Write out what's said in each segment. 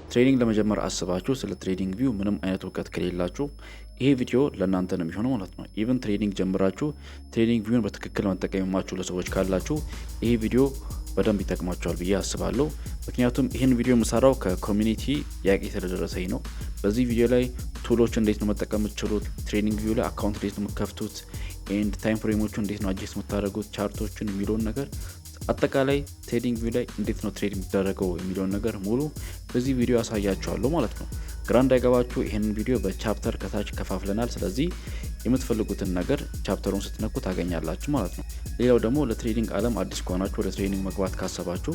ትሬዲንግ ለመጀመር አስባችሁ ስለ ትሬዲንግ ቪው ምንም አይነት እውቀት ከሌላችሁ ይሄ ቪዲዮ ለእናንተ ነው የሚሆነው ማለት ነው። ኢቭን ትሬዲንግ ጀምራችሁ ትሬዲንግ ቪውን በትክክል መጠቀም የማትችሉ ለሰዎች ካላችሁ ይሄ ቪዲዮ በደንብ ይጠቅማቸዋል ብዬ አስባለሁ። ምክንያቱም ይህን ቪዲዮ የምሰራው ከኮሚኒቲ ጥያቄ ስለደረሰኝ ነው። በዚህ ቪዲዮ ላይ ቱሎች እንዴት ነው መጠቀም የምትችሉት፣ ትሬዲንግ ቪው ላይ አካውንት እንዴት ነው የምትከፍቱት፣ ኤንድ ታይም ፍሬሞቹ እንዴት ነው አጀስት የምታደርጉት፣ ቻርቶችን የሚለውን ነገር አጠቃላይ ትሬዲንግ ቪው ላይ እንዴት ነው ትሬድ የሚደረገው የሚለውን ነገር ሙሉ በዚህ ቪዲዮ ያሳያችኋለሁ ማለት ነው። ግራ እንዳይገባችሁ ይህንን ቪዲዮ በቻፕተር ከታች ከፋፍለናል። ስለዚህ የምትፈልጉትን ነገር ቻፕተሩን ስትነኩ ታገኛላችሁ ማለት ነው። ሌላው ደግሞ ለትሬዲንግ ዓለም አዲስ ከሆናችሁ ወደ ትሬዲንግ መግባት ካሰባችሁ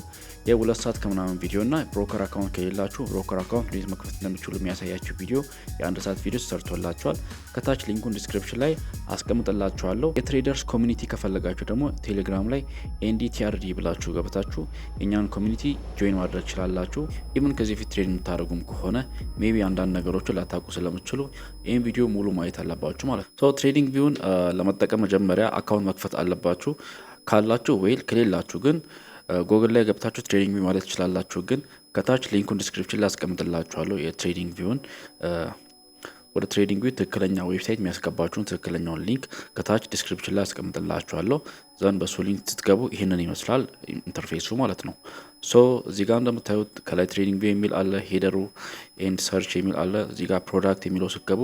የ2 ሰዓት ከምናምን ቪዲዮ እና ብሮከር አካውንት ከሌላችሁ ብሮከር አካውንት እንዴት መክፈት እንደሚችሉ የሚያሳያችሁ ቪዲዮ የ1 ሰዓት ቪዲዮ ተሰርቶላችኋል። ከታች ሊንኩን ዲስክሪፕሽን ላይ አስቀምጥላችኋለሁ። የትሬደርስ ኮሚኒቲ ከፈለጋችሁ ደግሞ ቴሌግራም ላይ ኤንዲቲአርዲ ብላችሁ ገብታችሁ የኛን ኮሚኒቲ ጆይን ማድረግ ትችላላችሁ። ኢቭን ከዚህ ፊት ትሬድ የምታደርጉም ከሆነ ሜቢ አንዳንድ ነገሮችን ላታውቁ ስለምትችሉ ይህን ቪዲዮ ሙሉ ማየት አለባችሁ ማለት ነው። ትሬዲንግ ቪውን ለመጠቀም መጀመሪያ አካውንት መክፈት አለባችሁ። ካላችሁ ዌል፣ ከሌላችሁ ግን ጎግል ላይ ገብታችሁ ትሬዲንግ ቪው ማለት ትችላላችሁ። ግን ከታች ሊንኩን ዲስክሪፕሽን ላይ አስቀምጥላችኋለሁ። የትሬዲንግ ቪውን ወደ ትሬዲንግ ቪው ትክክለኛ ዌብሳይት የሚያስገባችሁን ትክክለኛውን ሊንክ ከታች ዲስክሪፕሽን ላይ አስቀምጥላችኋለሁ። ዘን በሱ ሊንክ ስትገቡ ይህንን ይመስላል ኢንተርፌሱ ማለት ነው። እዚህ ጋር እንደምታዩት ከላይ ትሬዲንግ ቪው የሚል አለ፣ ሄደሩ ኤንድ ሰርች የሚል አለ። እዚህ ጋር ፕሮዳክት የሚለው ስትገቡ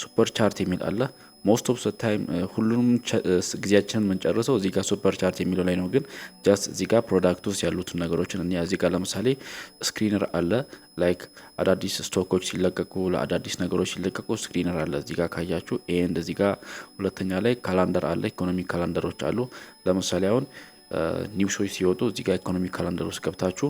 ሱፐር ቻርት የሚል አለ። ሞስት ኦፍ ታይም ሁሉንም ጊዜያችንን የምንጨርሰው እዚህ ጋር ሱፐር ቻርት የሚለው ላይ ነው። ግን ጃስት እዚህ ጋር ፕሮዳክት ውስጥ ያሉትን ነገሮችን እኛ እዚህ ጋር ለምሳሌ ስክሪነር አለ፣ ላይክ አዳዲስ ስቶኮች ሲለቀቁ ለአዳዲስ ነገሮች ሲለቀቁ ስክሪነር አለ እዚህ ጋር ካያችሁ። ኤንድ እዚህ ጋር ሁለተኛ ላይ ካላንደር አለ፣ ኢኮኖሚክ ካላንደሮች አሉ። ለምሳሌ አሁን ኒውሶች ሲወጡ እዚህ ጋር ኢኮኖሚክ ካላንደር ውስጥ ገብታችሁ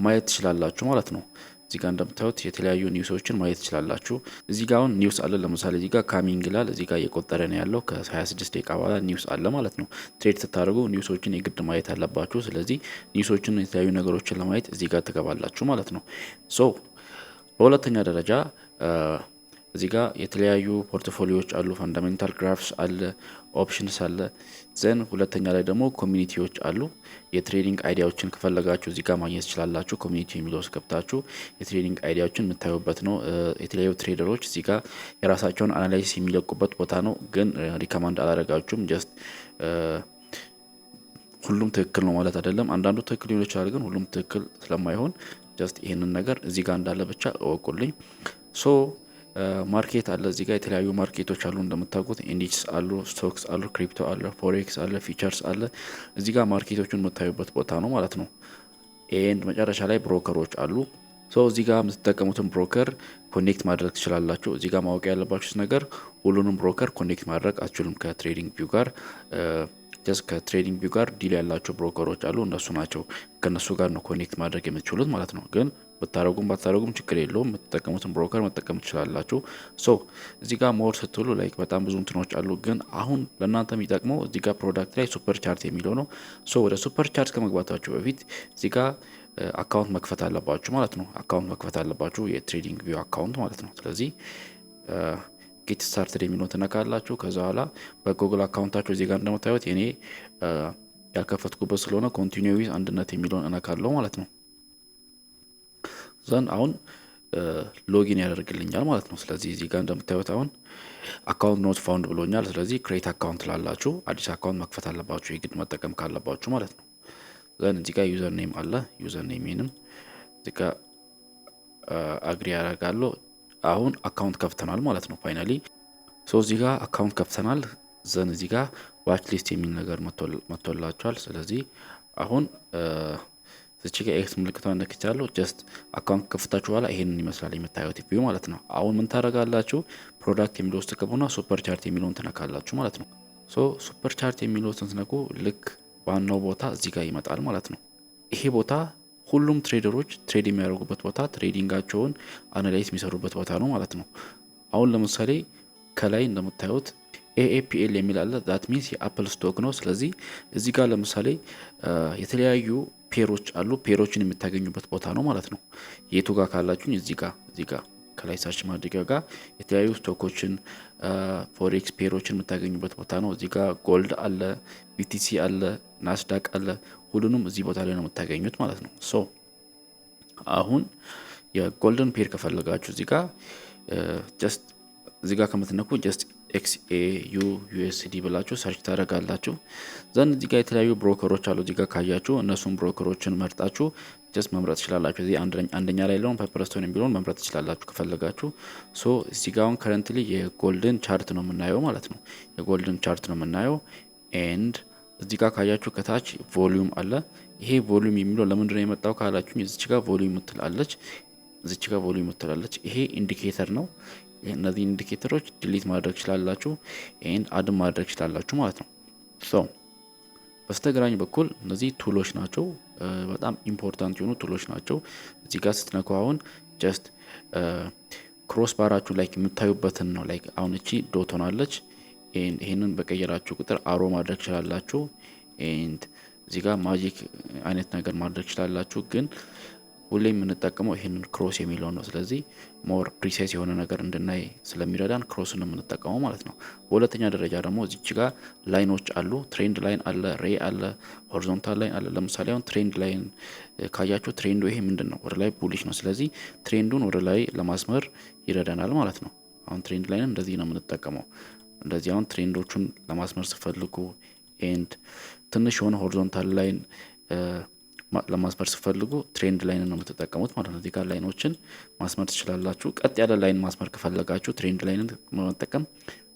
ማየት ትችላላችሁ ማለት ነው። እዚህ ጋር እንደምታዩት የተለያዩ ኒውሶችን ማየት ትችላላችሁ። እዚህ ጋር አሁን ኒውስ አለ። ለምሳሌ እዚህ ጋር ካሚንግ ይላል። እዚህ ጋር እየቆጠረ ነው ያለው። ከ26 ደቂቃ በኋላ ኒውስ አለ ማለት ነው። ትሬድ ስታደርጉ ኒውሶችን የግድ ማየት አለባችሁ። ስለዚህ ኒውሶችን፣ የተለያዩ ነገሮችን ለማየት እዚህ ጋር ትገባላችሁ ማለት ነው። በሁለተኛ ደረጃ እዚህ ጋር የተለያዩ ፖርትፎሊዮዎች አሉ። ፈንዳሜንታል ግራፍስ አለ፣ ኦፕሽንስ አለ። ዘን ሁለተኛ ላይ ደግሞ ኮሚኒቲዎች አሉ። የትሬዲንግ አይዲያዎችን ከፈለጋችሁ እዚህ ጋር ማግኘት ትችላላችሁ። ኮሚኒቲ የሚለው ውስጥ ገብታችሁ የትሬዲንግ አይዲያዎችን የምታዩበት ነው። የተለያዩ ትሬደሮች እዚህ ጋር የራሳቸውን አናላይሲስ የሚለቁበት ቦታ ነው። ግን ሪከማንድ አላደረጋችሁም። ጀስት ሁሉም ትክክል ነው ማለት አይደለም። አንዳንዱ ትክክል ሊሆን ይችላል፣ ግን ሁሉም ትክክል ስለማይሆን ጀስት ይህንን ነገር እዚህ ጋር እንዳለ ብቻ እወቁልኝ። ማርኬት አለ። እዚህ ጋር የተለያዩ ማርኬቶች አሉ እንደምታውቁት፣ ኢንዲክስ አሉ፣ ስቶክስ አሉ፣ ክሪፕቶ አለ፣ ፎሬክስ አለ፣ ፊቸርስ አለ። እዚህ ጋር ማርኬቶቹን የምታዩበት ቦታ ነው ማለት ነው። ኤንድ መጨረሻ ላይ ብሮከሮች አሉ። እዚህ ጋር የምትጠቀሙትን ብሮከር ኮኔክት ማድረግ ትችላላችሁ። እዚህ ጋር ማወቅ ያለባችሁት ነገር ሁሉንም ብሮከር ኮኔክት ማድረግ አትችሉም። ከትሬዲንግ ቪው ጋር ከትሬዲንግ ቪው ጋር ዲል ያላቸው ብሮከሮች አሉ። እነሱ ናቸው ከነሱ ጋር ነው ኮኔክት ማድረግ የምትችሉት ማለት ነው። ግን ብታረጉም ባታረጉም ችግር የለውም። የምትጠቀሙትን ብሮከር መጠቀም ትችላላችሁ። እዚህ ጋር ሞር ስትሉ ላይክ በጣም ብዙ እንትኖች አሉ። ግን አሁን ለእናንተ የሚጠቅመው እዚህ ጋር ፕሮዳክት ላይ ሱፐር ቻርት የሚለው ነው። ወደ ሱፐር ቻርት ከመግባታችሁ በፊት እዚህ ጋር አካውንት መክፈት አለባችሁ ማለት ነው። አካውንት መክፈት አለባችሁ፣ የትሬዲንግ ቪው አካውንት ማለት ነው። ስለዚህ ጌት ስታርትድ የሚለውን ትነካላችሁ። ከዛ በኋላ በጉግል አካውንታችሁ እዚህ ጋር እንደምታዩት የኔ ያልከፈትኩበት ስለሆነ ኮንቲኒው ዊዝ አንድነት የሚለውን እነካለሁ ማለት ነው። ዘን አሁን ሎጊን ያደርግልኛል ማለት ነው። ስለዚህ እዚህ ጋር እንደምታዩት አሁን አካውንት ኖት ፋውንድ ብሎኛል። ስለዚህ ክሬት አካውንት ላላችሁ አዲስ አካውንት መክፈት አለባችሁ የግድ መጠቀም ካለባችሁ ማለት ነው። ዘን እዚህ ጋር ዩዘር ኔም አለ። ዩዘር ኔሜንም እዚህ ጋር አግሪ ያደርጋለሁ። አሁን አካውንት ከፍተናል ማለት ነው። ፋይናሊ እዚህ ጋር አካውንት ከፍተናል። ዘን እዚህ ጋር ዋች ሊስት የሚል ነገር መጥቶላችኋል። ስለዚህ አሁን እዚህ ጋር ኤክስ ምልክቷን ነክቻለሁ። ጀስት አካውንት ከፍታችሁ በኋላ ይሄንን ይመስላል የምታዩት ቪው ማለት ነው። አሁን ምን ታደርጋላችሁ? ፕሮዳክት የሚለው ውስጥ ገቡና ሱፐር ቻርት የሚለውን ትነካላችሁ ማለት ነው። ሱፐር ቻርት የሚለውን ስትነኩ ልክ ዋናው ቦታ እዚህ ጋር ይመጣል ማለት ነው። ይሄ ቦታ ሁሉም ትሬደሮች ትሬድ የሚያደርጉበት ቦታ፣ ትሬዲንጋቸውን አናላይዝ የሚሰሩበት ቦታ ነው ማለት ነው። አሁን ለምሳሌ ከላይ እንደምታዩት ኤኤፒኤል የሚል አለ። ዛት ሚንስ የአፕል ስቶክ ነው። ስለዚህ እዚህ ጋር ለምሳሌ የተለያዩ ፔሮች አሉ። ፔሮችን የምታገኙበት ቦታ ነው ማለት ነው። የቱ ጋር ካላችሁኝ እዚህ ጋር ከላይ ሰርች ማድረጊያ ጋር የተለያዩ ስቶኮችን ፎሬክስ ፔሮችን የምታገኙበት ቦታ ነው። እዚህ ጋር ጎልድ አለ፣ ቢቲሲ አለ፣ ናስዳቅ አለ። ሁሉንም እዚህ ቦታ ላይ ነው የምታገኙት ማለት ነው። አሁን የጎልደን ፔር ከፈለጋችሁ እዚህ ጋር ጀስት እዚህ ጋር ከምትነኩ ጀስት XAU USD ብላችሁ ሰርች ታደርጋላችሁ። ዘን እዚህ ጋር የተለያዩ ብሮከሮች አሉ። እዚህ ጋር ካያችሁ እነሱን ብሮከሮችን መርጣችሁ ጀስት መምረጥ ትችላላችሁ። እዚህ አንደኛ ላይ ያለውን ፔፐርስቶን የሚለውን መምረጥ ትችላላችሁ ከፈለጋችሁ። ሶ እዚህ ጋር አሁን ከረንትሊ የጎልደን ቻርት ነው የምናየው ማለት ነው። የጎልደን ቻርት ነው የምናየው ኤንድ እዚህ ጋር ካያችሁ ከታች ቮሊዩም አለ። ይሄ ቮሊዩም የሚለው ለምንድነው የመጣው ካላችሁ እዚች ጋር ቮሊዩም ምትላለች፣ እዚች ጋር ቮሊዩም ምትላለች። ይሄ ኢንዲኬተር ነው። እነዚህ ኢንዲኬተሮች ዲሊት ማድረግ ይችላላችሁ ኤንድ አድ ማድረግ ይችላላችሁ ማለት ነው። ሶ በስተግራኝ በኩል እነዚህ ቱሎች ናቸው። በጣም ኢምፖርታንት የሆኑ ቱሎች ናቸው። እዚህ ጋር ስትነኩ አሁን ጀስት ክሮስ ባራችሁ ላይ የምታዩበትን ነው። ላይክ አሁን እቺ ዶት ሆናለች። ይሄንን በቀየራችሁ ቁጥር አሮ ማድረግ ይችላላችሁ ኤንድ እዚህ ጋር ማጂክ አይነት ነገር ማድረግ ይችላላችሁ። ግን ሁሌ የምንጠቀመው ይሄንን ክሮስ የሚለው ነው። ስለዚህ ሞር ፕሪሳይስ የሆነ ነገር እንድናይ ስለሚረዳን ክሮስን የምንጠቀመው ማለት ነው። በሁለተኛ ደረጃ ደግሞ እዚች ጋር ላይኖች አሉ። ትሬንድ ላይን አለ፣ ሬ አለ፣ ሆሪዞንታል ላይን አለ። ለምሳሌ አሁን ትሬንድ ላይን ካያችሁ ትሬንዱ ይሄ ምንድን ነው? ወደ ላይ ቡሊሽ ነው። ስለዚህ ትሬንዱን ወደ ላይ ለማስመር ይረዳናል ማለት ነው። አሁን ትሬንድ ላይን እንደዚህ ነው የምንጠቀመው። እንደዚህ አሁን ትሬንዶቹን ለማስመር ስፈልጉ ኤንድ ትንሽ የሆነ ሆሪዞንታል ላይን ለማስመር ስፈልጉ ትሬንድ ላይን ነው የምትጠቀሙት ማለት ነው። እዚህ ጋር ላይኖችን ማስመር ትችላላችሁ። ቀጥ ያለ ላይን ማስመር ከፈለጋችሁ ትሬንድ ላይንን በመጠቀም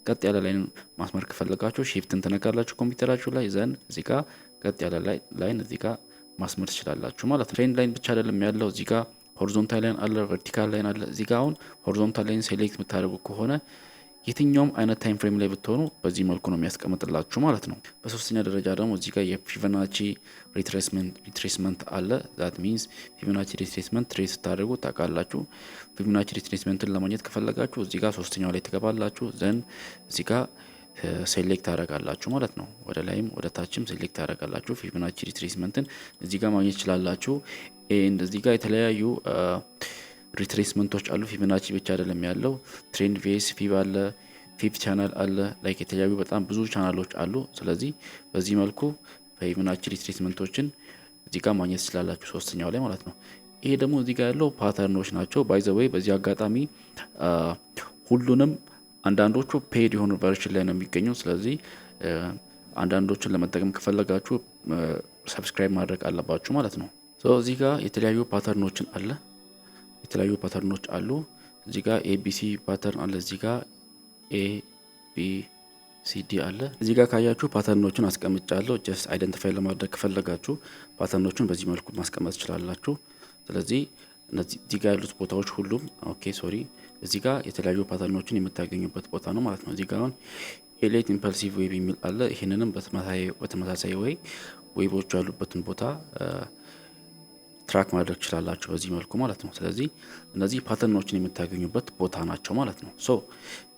ቀጥ ያለ ላይን ማስመር ከፈለጋችሁ ሺፍትን ትነካላችሁ ኮምፒውተራችሁ ላይ ዘን እዚህ ጋር ቀጥ ያለ ላይን እዚህ ጋር ማስመር ትችላላችሁ ማለት ነው። ትሬንድ ላይን ብቻ አይደለም ያለው እዚህ ጋር ሆሪዞንታል ላይን አለ፣ ቨርቲካል ላይን አለ። እዚህ ጋር አሁን ሆሪዞንታል ላይን ሴሌክት የምታደርጉ ከሆነ የትኛውም አይነት ታይም ፍሬም ላይ ብትሆኑ በዚህ መልኩ ነው የሚያስቀምጥላችሁ ማለት ነው። በሶስተኛ ደረጃ ደግሞ እዚህ ጋር የፊቦናቺ ሪትሬስመንት አለ። ዛት ሚንስ ፊቦናቺ ሪትሬስመንት ትሬስ ስታደርጉ ታውቃላችሁ። ፊቦናቺ ሪትሬስመንትን ለማግኘት ከፈለጋችሁ እዚህ ጋር ሶስተኛው ላይ ትገባላችሁ። ዘን እዚህ ጋር ሴሌክት ታደርጋላችሁ ማለት ነው። ወደ ላይም ወደ ታችም ሴሌክት ታደርጋላችሁ። ፊቦናቺ ሪትሬስመንትን እዚህ ጋር ማግኘት ይችላላችሁ። እዚህ ጋር የተለያዩ ሪትሬስመንቶች አሉ። ፊቦናቺ ብቻ አይደለም ያለው፣ ትሬንድ ቪኤስ ፊብ አለ፣ ፊብ ቻናል አለ፣ ላይክ የተለያዩ በጣም ብዙ ቻናሎች አሉ። ስለዚህ በዚህ መልኩ ፊቦናቺ ሪትሬስመንቶችን እዚህ ጋር ማግኘት ትችላላችሁ ሶስተኛው ላይ ማለት ነው። ይሄ ደግሞ እዚህ ጋር ያለው ፓተርኖች ናቸው። ባይ ዘ ዌይ በዚህ አጋጣሚ ሁሉንም አንዳንዶቹ ፔድ የሆኑ ቨርሽን ላይ ነው የሚገኙ። ስለዚህ አንዳንዶችን ለመጠቀም ከፈለጋችሁ ሰብስክራይብ ማድረግ አለባችሁ ማለት ነው። እዚህ ጋር የተለያዩ ፓተርኖችን አለ የተለያዩ ፓተርኖች አሉ። እዚህ ጋር ኤቢሲ ፓተርን አለ። እዚህ ጋር ኤቢሲዲ አለ። እዚህ ጋር ካያችሁ ፓተርኖችን አስቀምጫለሁ። ጀስት አይደንቲፋይ ለማድረግ ከፈለጋችሁ ፓተርኖችን በዚህ መልኩ ማስቀመጥ ትችላላችሁ። ስለዚህ እዚህ ጋር ያሉት ቦታዎች ሁሉም እዚህ ጋር የተለያዩ ፓተርኖችን የምታገኙበት ቦታ ነው ማለት ነው። እዚህ ጋር አሁን ኤሌት ኢምፐልሲቭ ዌብ የሚል አለ። ይህንንም በተመሳሳይ ዌቦቹ ያሉበትን ቦታ ትራክ ማድረግ ትችላላችሁ በዚህ መልኩ ማለት ነው። ስለዚህ እነዚህ ፓተርኖችን የምታገኙበት ቦታ ናቸው ማለት ነው።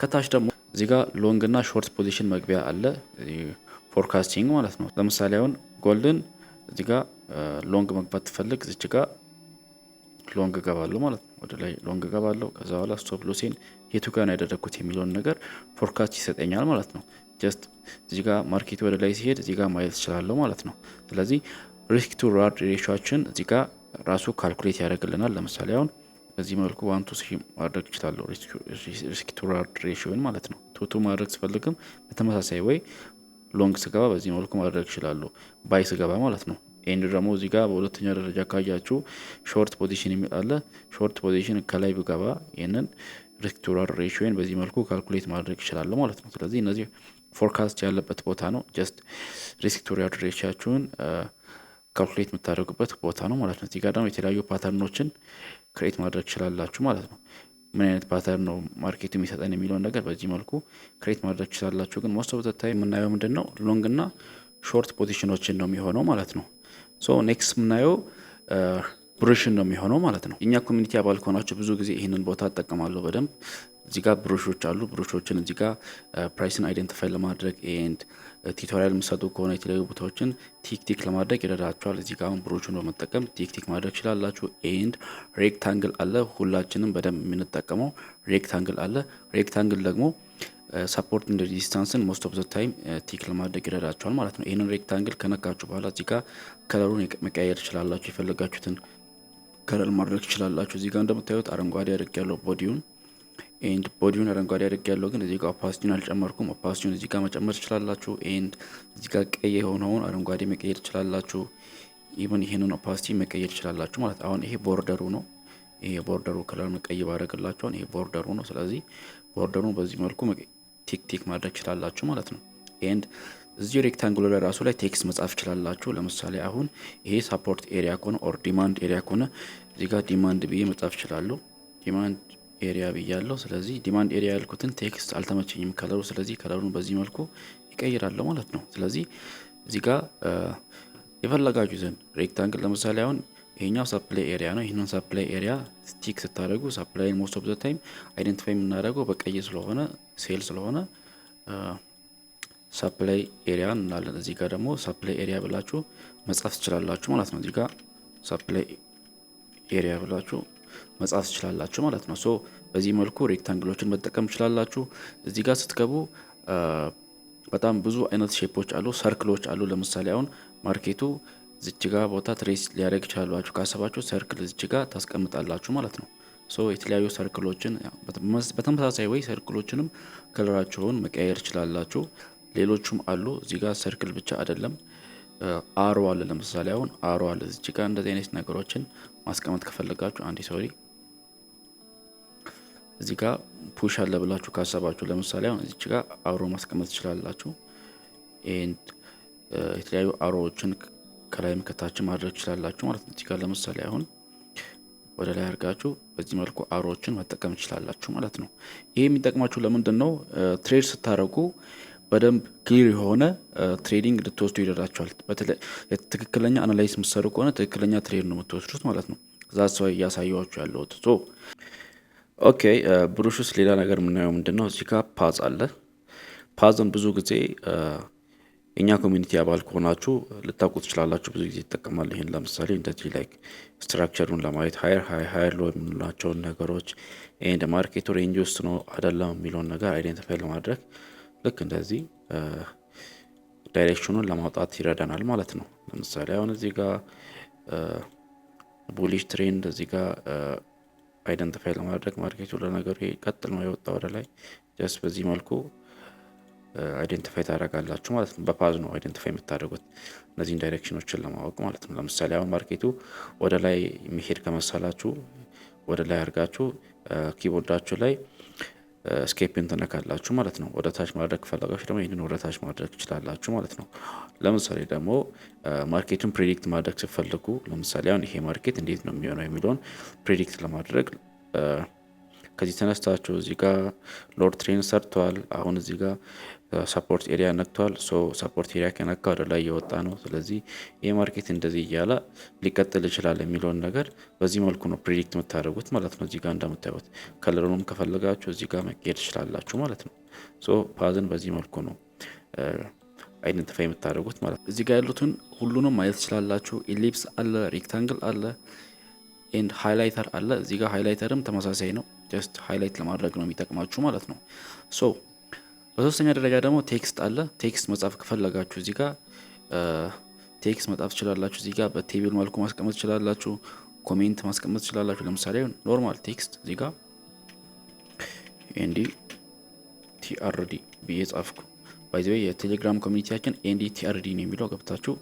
ከታች ደግሞ እዚህ ጋር ሎንግ እና ሾርት ፖዚሽን መግቢያ አለ፣ ፎርካስቲንግ ማለት ነው። ለምሳሌ አሁን ጎልድን እዚህ ጋር ሎንግ መግባት ትፈልግ እዚህ ጋር ሎንግ ገባለሁ ማለት ነው። ወደ ላይ ሎንግ ገባለሁ። ከዛ በኋላ ስቶፕ ሎሴን የቱ ጋር ነው ያደረግኩት የሚለውን ነገር ፎርካስት ይሰጠኛል ማለት ነው። ጀስት እዚህ ጋር ማርኬቱ ወደ ላይ ሲሄድ እዚህ ጋር ማየት እችላለሁ ማለት ነው። ስለዚህ ሪስክ ቱ ሪዋርድ ሬሾችን እዚህ ጋር ራሱ ካልኩሌት ያደርግልናል። ለምሳሌ አሁን በዚህ መልኩ 1:3 ማድረግ ይችላለሁ ሪስክ ቱ ሪዋርድ ሬሾን ማለት ነው። ቱቱ ማድረግ ስፈልግም በተመሳሳይ ወይ ሎንግ ስገባ በዚህ መልኩ ማድረግ ይችላለሁ፣ ባይ ስገባ ማለት ነው። ኤንድ ደግሞ እዚህ ጋር በሁለተኛ ደረጃ ካያችሁ ሾርት ፖዚሽን የሚል አለ። ሾርት ፖዚሽን ከላይ ብገባ ይህንን ሪስክ ቱ ሪዋርድ ሬሾን በዚህ መልኩ ካልኩሌት ማድረግ ይችላለሁ ማለት ነው። ስለዚህ እነዚህ ፎርካስት ያለበት ቦታ ነው። ጀስት ሪስክ ቱ ሪዋርድ ሬሾን ካልኩሌት የምታደርጉበት ቦታ ነው ማለት ነው። እዚህ ጋር ደግሞ የተለያዩ ፓተርኖችን ክሬት ማድረግ ትችላላችሁ ማለት ነው። ምን አይነት ፓተርን ነው ማርኬቱ የሚሰጠን የሚለውን ነገር በዚህ መልኩ ክሬት ማድረግ ትችላላችሁ። ግን ሞስት ኦፍ ዘ ታይም የምናየው ምንድን ነው ሎንግ እና ሾርት ፖዚሽኖችን ነው የሚሆነው ማለት ነው። ኔክስት የምናየው ብሩሽን ነው የሚሆነው ማለት ነው። እኛ ኮሚኒቲ አባል ከሆናችሁ ብዙ ጊዜ ይህንን ቦታ እጠቀማለሁ በደንብ። እዚህ ጋር ብሩሾች አሉ። ብሩሾችን እዚህ ጋር ፕራይስን አይደንቲፋይ ለማድረግ ኤንድ ቲዩቶሪያል የምሰጡ ከሆነ የተለያዩ ቦታዎችን ቲክ ለማድረግ ይረዳቸዋል። እዚህ ጋር አሁን ብሩሹን በመጠቀም ቲክ ማድረግ ይችላላችሁ። ኤንድ ሬክታንግል አለ። ሁላችንም በደንብ የምንጠቀመው ሬክታንግል አለ። ሬክታንግል ደግሞ ሰፖርት እንደ ዲስታንስን ሞስት ኦፍ ዘ ታይም ቲክ ለማድረግ ይረዳቸዋል ማለት ነው። ይህንን ሬክታንግል ከነካችሁ በኋላ እዚህ ጋር ከለሩን መቀያየር ትችላላችሁ። የፈለጋችሁትን ከለር ማድረግ ትችላላችሁ። እዚህ ጋር እንደምታዩት አረንጓዴ አድርግ ያለው ቦዲውን አረንጓዴ አድርግ ያለው ግን እዚህ ጋር ኦፓሲቲውን አልጨመርኩም። ኦፓሲቲውን እዚህ ጋር መጨመር ትችላላችሁ። ኤንድ እዚህ ጋር ቀይ የሆነውን አረንጓዴ መቀየር ትችላላችሁ። ኢቨን ይሄንን ኦፓሲቲ መቀየር ትችላላችሁ ማለት አሁን ይሄ ቦርደሩ ነው። ይሄ ቦርደሩ ከለር መቀይ ባደረግላችሁ ይሄ ቦርደሩ ነው። ስለዚህ ቦርደሩን በዚህ መልኩ ቲክ ማድረግ ትችላላችሁ ማለት ነው። ኤንድ እዚህ ሬክታንጉላር ራሱ ላይ ቴክስት መጻፍ ትችላላችሁ። ለምሳሌ አሁን ይሄ ሳፖርት ኤሪያ ከሆነ ኦር ዲማንድ ኤሪያ ከሆነ እዚህ ጋር ዲማንድ ብዬ መጻፍ እችላለሁ። ዲማንድ ኤሪያ ብያለሁ። ስለዚህ ዲማንድ ኤሪያ ያልኩትን ቴክስት አልተመቸኝም ከለሩ፣ ስለዚህ ከለሩን በዚህ መልኩ ይቀይራለሁ ማለት ነው። ስለዚህ እዚህ ጋር የፈለጋችሁትን ሬክታንግል ለምሳሌ አሁን ይሄኛው ሰፕላይ ኤሪያ ነው። ይህንን ሰፕላይ ኤሪያ ስቲክ ስታደርጉ ሰፕላይን ሞስት ኦፍ ዘ ታይም አይደንቲፋይ የምናደርገው በቀይ ስለሆነ ሴል ስለሆነ ሰፕላይ ኤሪያ እንላለን። እዚህ ጋር ደግሞ ሰፕላይ ኤሪያ ብላችሁ መጻፍ ትችላላችሁ ማለት ነው። እዚህ ጋር ሰፕላይ ኤሪያ ብላችሁ መጻፍ ትችላላችሁ ማለት ነው። ሶ በዚህ መልኩ ሬክታንግሎችን መጠቀም ትችላላችሁ። እዚህ ጋር ስትገቡ በጣም ብዙ አይነት ሼፖች አሉ፣ ሰርክሎች አሉ። ለምሳሌ አሁን ማርኬቱ እዚች ጋር ቦታ ትሬስ ሊያደርግ ይችላላችሁ ካሰባችሁ ሰርክል እዚች ጋር ታስቀምጣላችሁ ማለት ነው። ሶ የተለያዩ ሰርክሎችን በተመሳሳይ ወይ ሰርክሎችንም ከለራቸውን መቀየር ይችላላችሁ። ሌሎቹም አሉ። እዚህ ጋር ሰርክል ብቻ አይደለም፣ አሮ አለ። ለምሳሌ አሁን አሮ አለ እዚች ጋር። እንደዚህ አይነት ነገሮችን ማስቀመጥ ከፈለጋችሁ እዚህ ጋር ፑሽ አለ ብላችሁ ካሰባችሁ ለምሳሌ አሁን እዚች ጋር አሮ ማስቀመጥ ትችላላችሁ። ኤንድ የተለያዩ አሮዎችን ከላይ ከታች ማድረግ ትችላላችሁ ማለት ነው። እዚህ ጋር ለምሳሌ አሁን ወደ ላይ አድርጋችሁ በዚህ መልኩ አሮዎችን መጠቀም ትችላላችሁ ማለት ነው። ይሄ የሚጠቅማችሁ ለምንድን ነው? ትሬድ ስታደርጉ በደንብ ክሊር የሆነ ትሬዲንግ ልትወስዱ ይረዳችኋል። በተለይ ትክክለኛ አናላይስ የምትሰሩ ከሆነ ትክክለኛ ትሬድ ነው የምትወስዱት ማለት ነው። እዛ ሰው እያሳየኋችሁ ያለሁት ኦኬ። ብሩሽ ውስጥ ሌላ ነገር የምናየው ምንድን ነው? እዚህ ጋር ፓዝ አለ። ፓዝን ብዙ ጊዜ እኛ ኮሚኒቲ አባል ከሆናችሁ ልታውቁ ትችላላችሁ። ብዙ ጊዜ ይጠቀማል። ይህን ለምሳሌ እንደዚህ ላይክ ስትራክቸሩን ለማየት ሃየር ሎ የምንላቸውን ነገሮች ኤንድ ማርኬቱ ሬንጅ ውስጥ ነው አይደለም የሚለውን ነገር አይዴንቲፋይ ለማድረግ ልክ እንደዚህ ዳይሬክሽኑን ለማውጣት ይረዳናል ማለት ነው። ለምሳሌ አሁን እዚህ ጋር ቡሊሽ ትሬንድ እዚህ ጋር አይደንቲፋይ ለማድረግ ማርኬቱ ለነገሩ ቀጥል ነው የወጣ ወደ ላይ ጀስት በዚህ መልኩ አይደንቲፋይ ታደርጋላችሁ ማለት ነው። በፓዝ ነው አይደንቲፋይ የምታደርጉት እነዚህን ዳይሬክሽኖችን ለማወቅ ማለት ነው። ለምሳሌ አሁን ማርኬቱ ወደ ላይ የሚሄድ ከመሰላችሁ ወደ ላይ አድርጋችሁ ኪቦርዳችሁ ላይ ስኬፕን ትነካላችሁ ማለት ነው። ወደ ታች ማድረግ ከፈለጋችሁ ደግሞ ይህንን ወደ ታች ማድረግ ትችላላችሁ ማለት ነው። ለምሳሌ ደግሞ ማርኬቱን ፕሬዲክት ማድረግ ሲፈልጉ ለምሳሌ አሁን ይሄ ማርኬት እንዴት ነው የሚሆነው የሚለውን ፕሬዲክት ለማድረግ ከዚህ ተነስታችሁ እዚህ ጋር ሎርድ ትሬን ሰርቷል። አሁን እዚህ ጋር ሰፖርት ኤሪያ ነክቷል። ሰፖርት ኤሪያ ከነካ ወደ ላይ እየወጣ ነው። ስለዚህ ይህ ማርኬት እንደዚህ እያለ ሊቀጥል ይችላል የሚለውን ነገር በዚህ መልኩ ነው ፕሬዲክት የምታደርጉት ማለት ነው። እዚህ ጋር እንደምታዩት ከለሩንም ከፈለጋችሁ እዚህ ጋር መቀየር ትችላላችሁ ማለት ነው። ፓዝን በዚህ መልኩ ነው አይደንቲፋይ የምታደርጉት ማለት ነው። እዚህ ጋር ያሉትን ሁሉንም ማየት ትችላላችሁ። ኢሊፕስ አለ፣ ሬክታንግል አለ ኤንድ ሃይላይተር አለ። እዚህ ጋር ሃይላይተርም ተመሳሳይ ነው። ጀስት ሃይላይት ለማድረግ ነው የሚጠቅማችሁ ማለት ነው። በሶስተኛ ደረጃ ደግሞ ቴክስት አለ። ቴክስት መጻፍ ከፈለጋችሁ እዚህ ጋር ቴክስት መጻፍ ትችላላችሁ። እዚህ ጋር በቴብል መልኩ ማስቀመጥ ትችላላችሁ። ኮሜንት ማስቀመጥ ትችላላችሁ። ለምሳሌ ኖርማል ቴክስት እዚህ ጋር NDTRD ብዬ ጻፍኩ። ባይ ዘ ዌይ የቴሌግራም ኮሚኒቲያችን NDTRD ነው የሚለው ገብታችሁ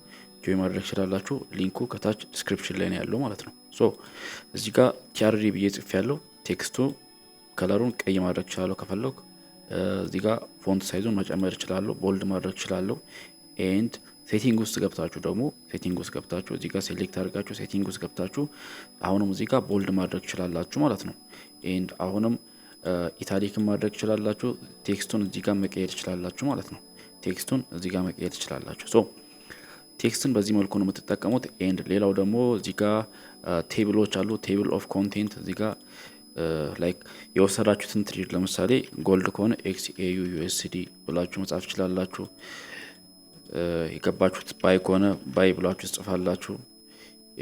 ጆይ ማድረግ ትችላላችሁ። ሊንኩ ከታች ዲስክሪፕሽን ላይ ነው ያለው ማለት ነው። እዚህ ጋር TRD ብዬ ጽፍ ያለው ቴክስቱ ከለሩን ቀይ ማድረግ እችላለሁ ከፈለኩ። እዚህ ጋር ፎንት ሳይዙን መጨመር እችላለሁ፣ ቦልድ ማድረግ እችላለሁ። ኤንድ ሴቲንግ ውስጥ ገብታችሁ ደግሞ እዚህ ጋር ሴሌክት አድርጋችሁ ሴቲንግ ውስጥ ገብታችሁ አሁንም እዚህ ጋር ቦልድ ማድረግ ትችላላችሁ ማለት ነው። ኤንድ አሁንም ኢታሊክን ማድረግ ትችላላችሁ። ቴክስቱን እዚህ ጋር መቀየር ትችላላችሁ ማለት ነው። ቴክስቱን እዚህ ጋር መቀየር ትችላላችሁ። ቴክስትን በዚህ መልኩ ነው የምትጠቀሙት። ኤንድ ሌላው ደግሞ እዚህ ጋር ቴብሎች አሉ። ቴብል ኦፍ ኮንቴንት እዚህ ጋር ላይክ የወሰዳችሁትን ትሬድ ለምሳሌ ጎልድ ከሆነ XAU USD ብላችሁ መጻፍ ትችላላችሁ። የገባችሁት ባይ ከሆነ ባይ ብላችሁ ጽፋላችሁ።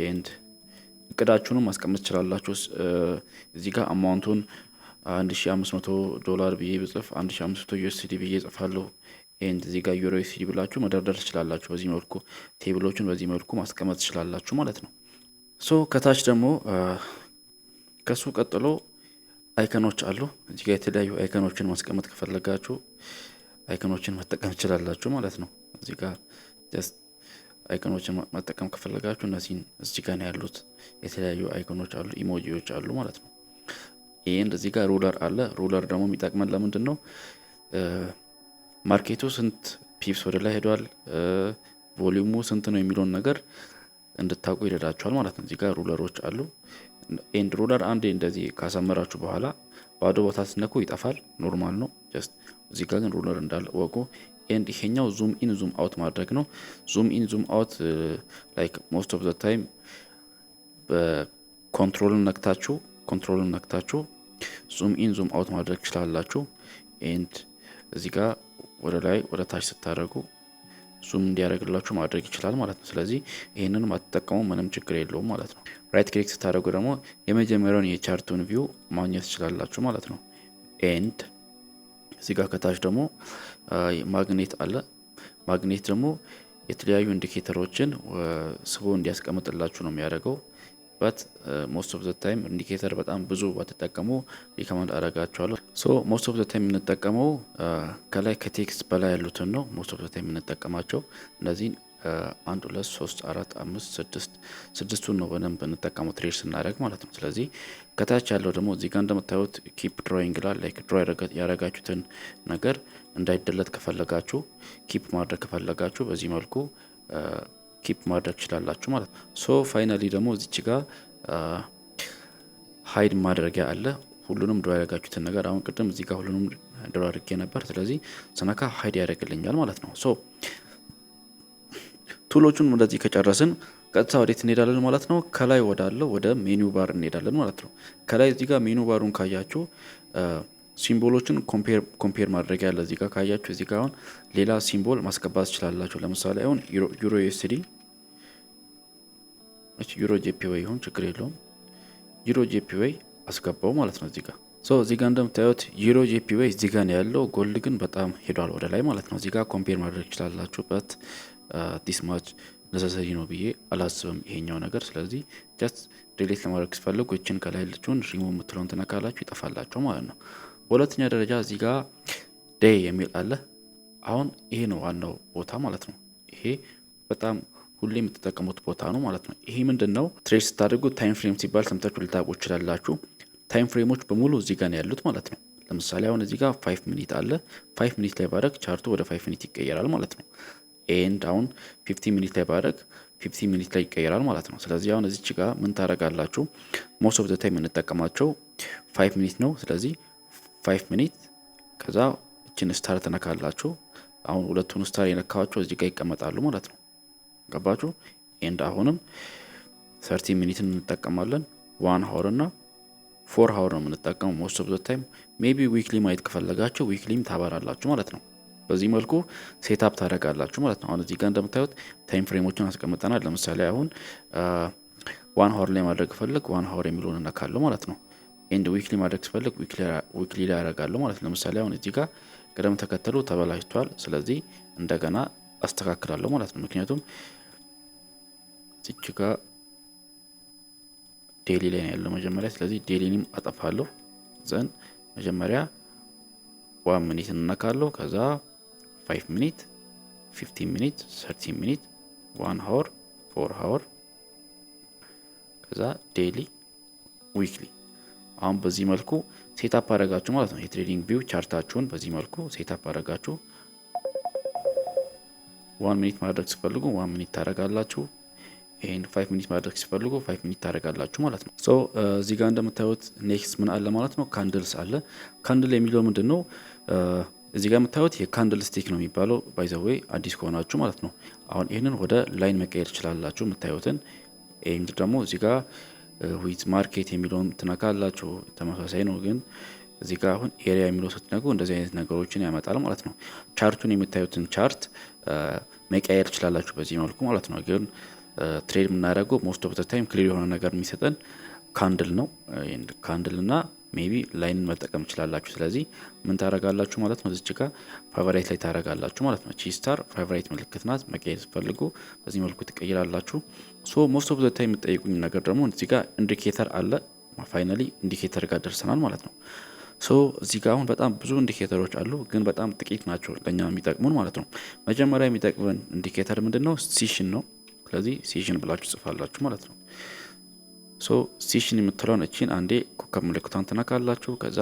ኤንድ እቅዳችሁንም ማስቀመጥ ትችላላችሁ። እዚህ ጋር አማውንቱን $1500 ብዬ ብጽፍ 1500 USD ብዬ ጽፋለሁ። ኤንድ እዚህ ጋር ዩሮ USD ብላችሁ መደርደር ትችላላችሁ። በዚህ መልኩ ቴብሎችን በዚህ መልኩ ማስቀመጥ ትችላላችሁ ማለት ነው። ከታች ደግሞ ከሱ ቀጥሎ አይከኖች አሉ። እዚህ ጋር የተለያዩ አይከኖችን ማስቀመጥ ከፈለጋችሁ አይከኖችን መጠቀም ትችላላችሁ ማለት ነው። እዚህ ጋር ጀስት አይከኖችን መጠቀም ከፈለጋችሁ እነዚህን እዚህ ጋር ያሉት የተለያዩ አይከኖች አሉ፣ ኢሞጂዎች አሉ ማለት ነው። ይህን እዚህ ጋር ሩለር አለ። ሩለር ደግሞ የሚጠቅመን ለምንድን ነው? ማርኬቱ ስንት ፒፕስ ወደ ላይ ሄዷል፣ ቮሊዩሙ ስንት ነው የሚለውን ነገር እንድታውቁ ይረዳችኋል ማለት ነው። እዚህ ጋር ሩለሮች አሉ። ኤንድ ሩለር አንዴ እንደዚህ ካሰመራችሁ በኋላ ባዶ ቦታ ስነኩ ይጠፋል። ኖርማል ነው። ጀስት እዚህ ጋር ግን ሩለር እንዳለ ወቁ። ኤንድ ይሄኛው ዙም ኢን ዙም አውት ማድረግ ነው። ዙም ኢን ዙም አውት ላይክ ሞስት ኦፍ ዘ ታይም በኮንትሮልን ነክታችሁ ዙም ኢን ዙም አውት ማድረግ ትችላላችሁ። ኤንድ እዚህ ጋር ወደ ላይ ወደ ታች ስታደርጉ ዙም እንዲያደርግላችሁ ማድረግ ይችላል ማለት ነው። ስለዚህ ይህንን ማትጠቀሙ ምንም ችግር የለውም ማለት ነው። ራይት ክሊክ ስታደርጉ ደግሞ የመጀመሪያውን የቻርቱን ቪው ማግኘት ትችላላችሁ ማለት ነው። ኤንድ እዚህ ጋር ከታች ደግሞ ማግኔት አለ። ማግኔት ደግሞ የተለያዩ ኢንዲኬተሮችን ስቦ እንዲያስቀምጥላችሁ ነው የሚያደርገው። በት ሞስት ኦፍ ዘ ታይም ኢንዲኬተር በጣም ብዙ ባትጠቀሙ ሪከመንድ አደርጋችኋለሁ። ሞስት ኦፍ ዘ ታይም የምንጠቀመው ከላይ ከቴክስት በላይ ያሉትን ነው። ሞስት ኦፍ ዘ ታይም የምንጠቀማቸው እነዚህን 1 2 3 4 5 6ቱን ነው በደንብ እንጠቀመው ትሬድ ስናደርግ ማለት ነው። ስለዚህ ከታች ያለው ደግሞ እዚህ ጋር እንደምታዩት ኪፕ ድሮይንግ ላል ላይክ ድሮ ያደረጋችሁትን ነገር እንዳይደለት ከፈለጋችሁ ኪፕ ማድረግ ከፈለጋችሁ በዚህ መልኩ ኪፕ ማድረግ ትችላላችሁ ማለት ነው። ፋይናሊ ደግሞ እዚች ጋር ሃይድ ማድረጊያ አለ። ሁሉንም ድሮ ያደረጋችሁትን ነገር አሁን ቅድም እዚህ ጋር ሁሉንም ድሮ አድርጌ ነበር። ስለዚህ ስነካ ሃይድ ያደርግልኛል ማለት ነው። ቱሎቹን እንደዚህ ከጨረስን ቀጥታ ወዴት እንሄዳለን ማለት ነው? ከላይ ወዳለው ወደ ሜኑ ባር እንሄዳለን ማለት ነው። ከላይ እዚህ ጋር ሜኑ ባሩን ካያችሁ ሲምቦሎችን ኮምፔር ማድረግ ያለ እዚህ ጋር ካያችሁ እዚህ ጋር አሁን ሌላ ሲምቦል ማስገባት ትችላላችሁ። ለምሳሌ አሁን ዩሮ ዩኤስዲ ዩሮ ጄፒዋይ ይሁን ችግር የለውም። ዩሮ ጄፒዋይ አስገባው ማለት ነው። እዚህ ጋር እዚህ ጋር እንደምታዩት ዩሮ ጄፒዋይ እዚህ ጋር ነው ያለው። ጎልድ ግን በጣም ሄዷል ወደ ላይ ማለት ነው። እዚህ ጋር ኮምፔር ማድረግ ትችላላችሁበት። ዲስ ማች ነሰሰሪ ነው ብዬ አላስብም ይሄኛው ነገር። ስለዚህ ጀስት ዲሌት ለማድረግ ሲፈልጉ እችን ከላይ ያለችውን ሪሙቭ የምትለውን ትነካላችሁ ይጠፋላቸው ማለት ነው። በሁለተኛ ደረጃ እዚህ ጋር ዴይ የሚል አለ። አሁን ይሄ ነው ዋናው ቦታ ማለት ነው። ይሄ በጣም ሁሌ የምትጠቀሙት ቦታ ነው ማለት ነው። ይሄ ምንድን ነው? ትሬድ ስታደርጉ ታይም ፍሬም ሲባል ሰምታችሁ ልታውቁ ይችላላችሁ። ታይም ፍሬሞች በሙሉ እዚህ ጋር ነው ያሉት ማለት ነው። ለምሳሌ አሁን እዚህ ጋር 5 ሚኒት አለ። 5 ሚኒት ላይ ባደረግ ቻርቱ ወደ 5 ሚኒት ይቀየራል ማለት ነው። ኤንድ አሁን 50 ሚኒት ላይ ባደረግ 50 ሚኒት ላይ ይቀየራል ማለት ነው። ስለዚህ አሁን እዚች ጋር ምን ታደርጋላችሁ? ሞስት ኦፍ ዘ ታይም የምንጠቀማቸው 5 ሚኒት ነው። ስለዚህ 5 ሚኒት ከዛ እችን ስታር ተነካላችሁ። አሁን ሁለቱን ስታር የነካዋቸው እዚህ ጋር ይቀመጣሉ ማለት ነው። ገባችሁ? ኤንድ አሁንም 30 ሚኒት እንጠቀማለን። 1 ሀወር እና 4 ሀወር ነው የምንጠቀመው ሞስት ኦፍ ዘ ታይም። ሜቢ ዊክሊ ማየት ከፈለጋችሁ ዊክሊም ታበራላችሁ ማለት ነው። በዚህ መልኩ ሴትአፕ ታደርጋላችሁ ማለት ነው። አሁን እዚህ ጋር እንደምታዩት ታይም ፍሬሞችን አስቀምጠናል። ለምሳሌ አሁን 1 ሀወር ላይ ማድረግ ፈልግ 1 ሀወር የሚለውን እነካለሁ ማለት ነው። ኤንድ ዊክሊ ማድረግ ስፈልግ ዊክሊ ላይ ያደርጋለሁ ማለት ነው። ለምሳሌ አሁን እዚህ ጋር ቅደም ተከተሉ ተበላሽቷል። ስለዚህ እንደገና አስተካክላለሁ ማለት ነው። ምክንያቱም እዚህ ጋር ዴሊ ላይ ነው ያለው መጀመሪያ። ስለዚህ ዴሊንም አጠፋለሁ። ዘን መጀመሪያ 1 ሚኒት እንነካለሁ። ከዛ 5 ሚኒት፣ 15 ሚኒት፣ 30 ሚኒት፣ 1 ሀወር፣ 4 ሀወር፣ ከዛ ዴሊ፣ ዊክሊ። አሁን በዚህ መልኩ ሴታፕ አደረጋችሁ ማለት ነው። የትሬዲንግ ቪው ቻርታችሁን በዚህ መልኩ ሴታፕ አደረጋችሁ። 1 ሚኒት ማድረግ ሲፈልጉ 1 ሚኒት ታደርጋላችሁ። ይሄን 5 ሚኒት ማድረግ ሲፈልጉ 5 ሚኒት ታደርጋላችሁ ማለት ነው። እዚህ ጋር እንደምታዩት ኔክስት ምን አለ ማለት ነው? ካንድልስ አለ። ካንድል የሚለው ምንድን ነው? እዚህ ጋር የምታዩት የካንድል ስቲክ ነው የሚባለው። ባይ ዘ ዌይ አዲስ ከሆናችሁ ማለት ነው። አሁን ይህንን ወደ ላይን መቀየር ትችላላችሁ የምታዩትን። ኤንድ ደግሞ እዚህ ጋር ዊዝ ማርኬት የሚለውን ትነካላችሁ። ተመሳሳይ ነው፣ ግን እዚህ ጋር አሁን ኤሪያ የሚለው ስትነኩ እንደዚህ አይነት ነገሮችን ያመጣል ማለት ነው። ቻርቱን የምታዩትን ቻርት መቀየር ትችላላችሁ በዚህ መልኩ ማለት ነው። ግን ትሬድ የምናደርገው ሞስት ኦፍ ዘ ታይም ክሊር የሆነ ነገር የሚሰጠን ካንድል ነው። ካንድል እና ሜቢ ላይንን መጠቀም ትችላላችሁ። ስለዚህ ምን ታረጋላችሁ ማለት ነው እዚች ጋር ፋቨራይት ላይ ታረጋላችሁ ማለት ነው። ቺ ስታር ፋቨራይት ምልክት ናት። መቀየር ስትፈልጉ በዚህ መልኩ ትቀይራላችሁ። ሶ ሞስት ኦፍ ዘ ታይም የምትጠይቁኝ ነገር ደግሞ እዚህ ጋር ኢንዲኬተር አለ። ፋይናሊ ኢንዲኬተር ጋር ደርሰናል ማለት ነው። ሶ እዚህ ጋር አሁን በጣም ብዙ ኢንዲኬተሮች አሉ፣ ግን በጣም ጥቂት ናቸው ለኛ የሚጠቅሙን ማለት ነው። መጀመሪያ የሚጠቅመን ኢንዲኬተር ምንድነው? ሴሽን ነው። ስለዚህ ሴሽን ብላችሁ ጽፋላችሁ ማለት ነው። ሶ ሴሽን የምትለውን እቺን አንዴ ኮከብ ምልክቷን ትነካላችሁ። ከዛ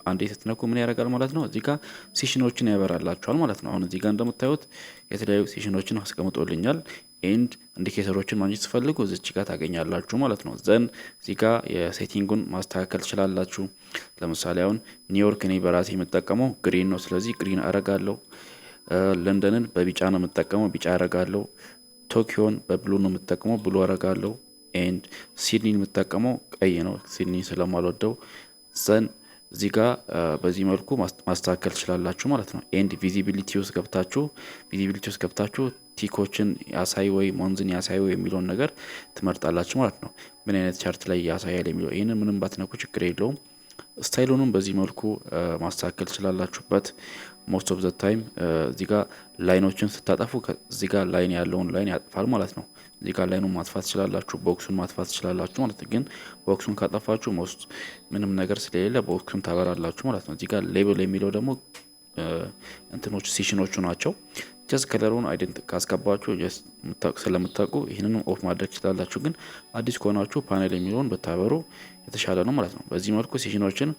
አንዴ ስትነኩ ምን ያደርጋል ማለት ነው? እዚህ ጋር ሴሽኖችን ያበራላችኋል ማለት ነው። አሁን እዚህ ጋር እንደምታዩት የተለያዩ ሴሽኖችን አስቀምጦልኛል። ኤንድ ኢንዲኬተሮችን ማግኘት ትፈልጉ እዚች ጋር ታገኛላችሁ ማለት ነው። ዘን እዚህ ጋር የሴቲንጉን ማስተካከል ትችላላችሁ። ለምሳሌ አሁን ኒውዮርክ እኔ በራሴ የምጠቀመው ግሪን ነው፣ ስለዚህ ግሪን አረጋለሁ። ለንደንን በቢጫ ነው የምጠቀመው፣ ቢጫ አረጋለሁ። ቶኪዮን በብሉ ነው የምጠቀመው፣ ብሉ አረጋለሁ። ኤንድ ሲድኒን የምጠቀመው ቀይ ነው፣ ሲድኒ ስለማልወደው። ዘን እዚህ ጋር በዚህ መልኩ ማስተካከል ትችላላችሁ ማለት ነው። ኤንድ ቪዚቢሊቲ ውስጥ ገብታችሁ ቲኮችን ያሳይ ወይ ሞንዝን ያሳይ ወይ የሚለውን ነገር ትመርጣላችሁ ማለት ነው። ምን አይነት ቻርት ላይ ያሳያል የሚለው ይህንን ምንም ባትነኩ ችግር የለውም። ስታይሉንም በዚህ መልኩ ማስተካከል ትችላላችሁበት። ሞስት ኦፍ ዘ ታይም እዚህ ጋር ላይኖችን ስታጠፉ እዚህ ጋር ላይን ያለውን ላይን ያጥፋል ማለት ነው። እዚህ ጋር ላይኑን ማጥፋት ትችላላችሁ፣ ቦክሱን ማጥፋት ትችላላችሁ ማለት ነው። ግን ቦክሱን ካጠፋችሁ ሞስት ምንም ነገር ስለሌለ ቦክሱን ታበራላችሁ ማለት ነው። እዚህ ጋር ሌብል የሚለው ደግሞ እንትኖች ሴሽኖቹ ናቸው። ጀስት ከለሩን አይደንት ካስገባችሁ ስለምታውቁ ይህንን ኦፍ ማድረግ ትችላላችሁ። ግን አዲስ ከሆናችሁ ፓኔል የሚለውን ብታበሩ የተሻለ ነው ማለት ነው። በዚህ መልኩ ሴሽኖችን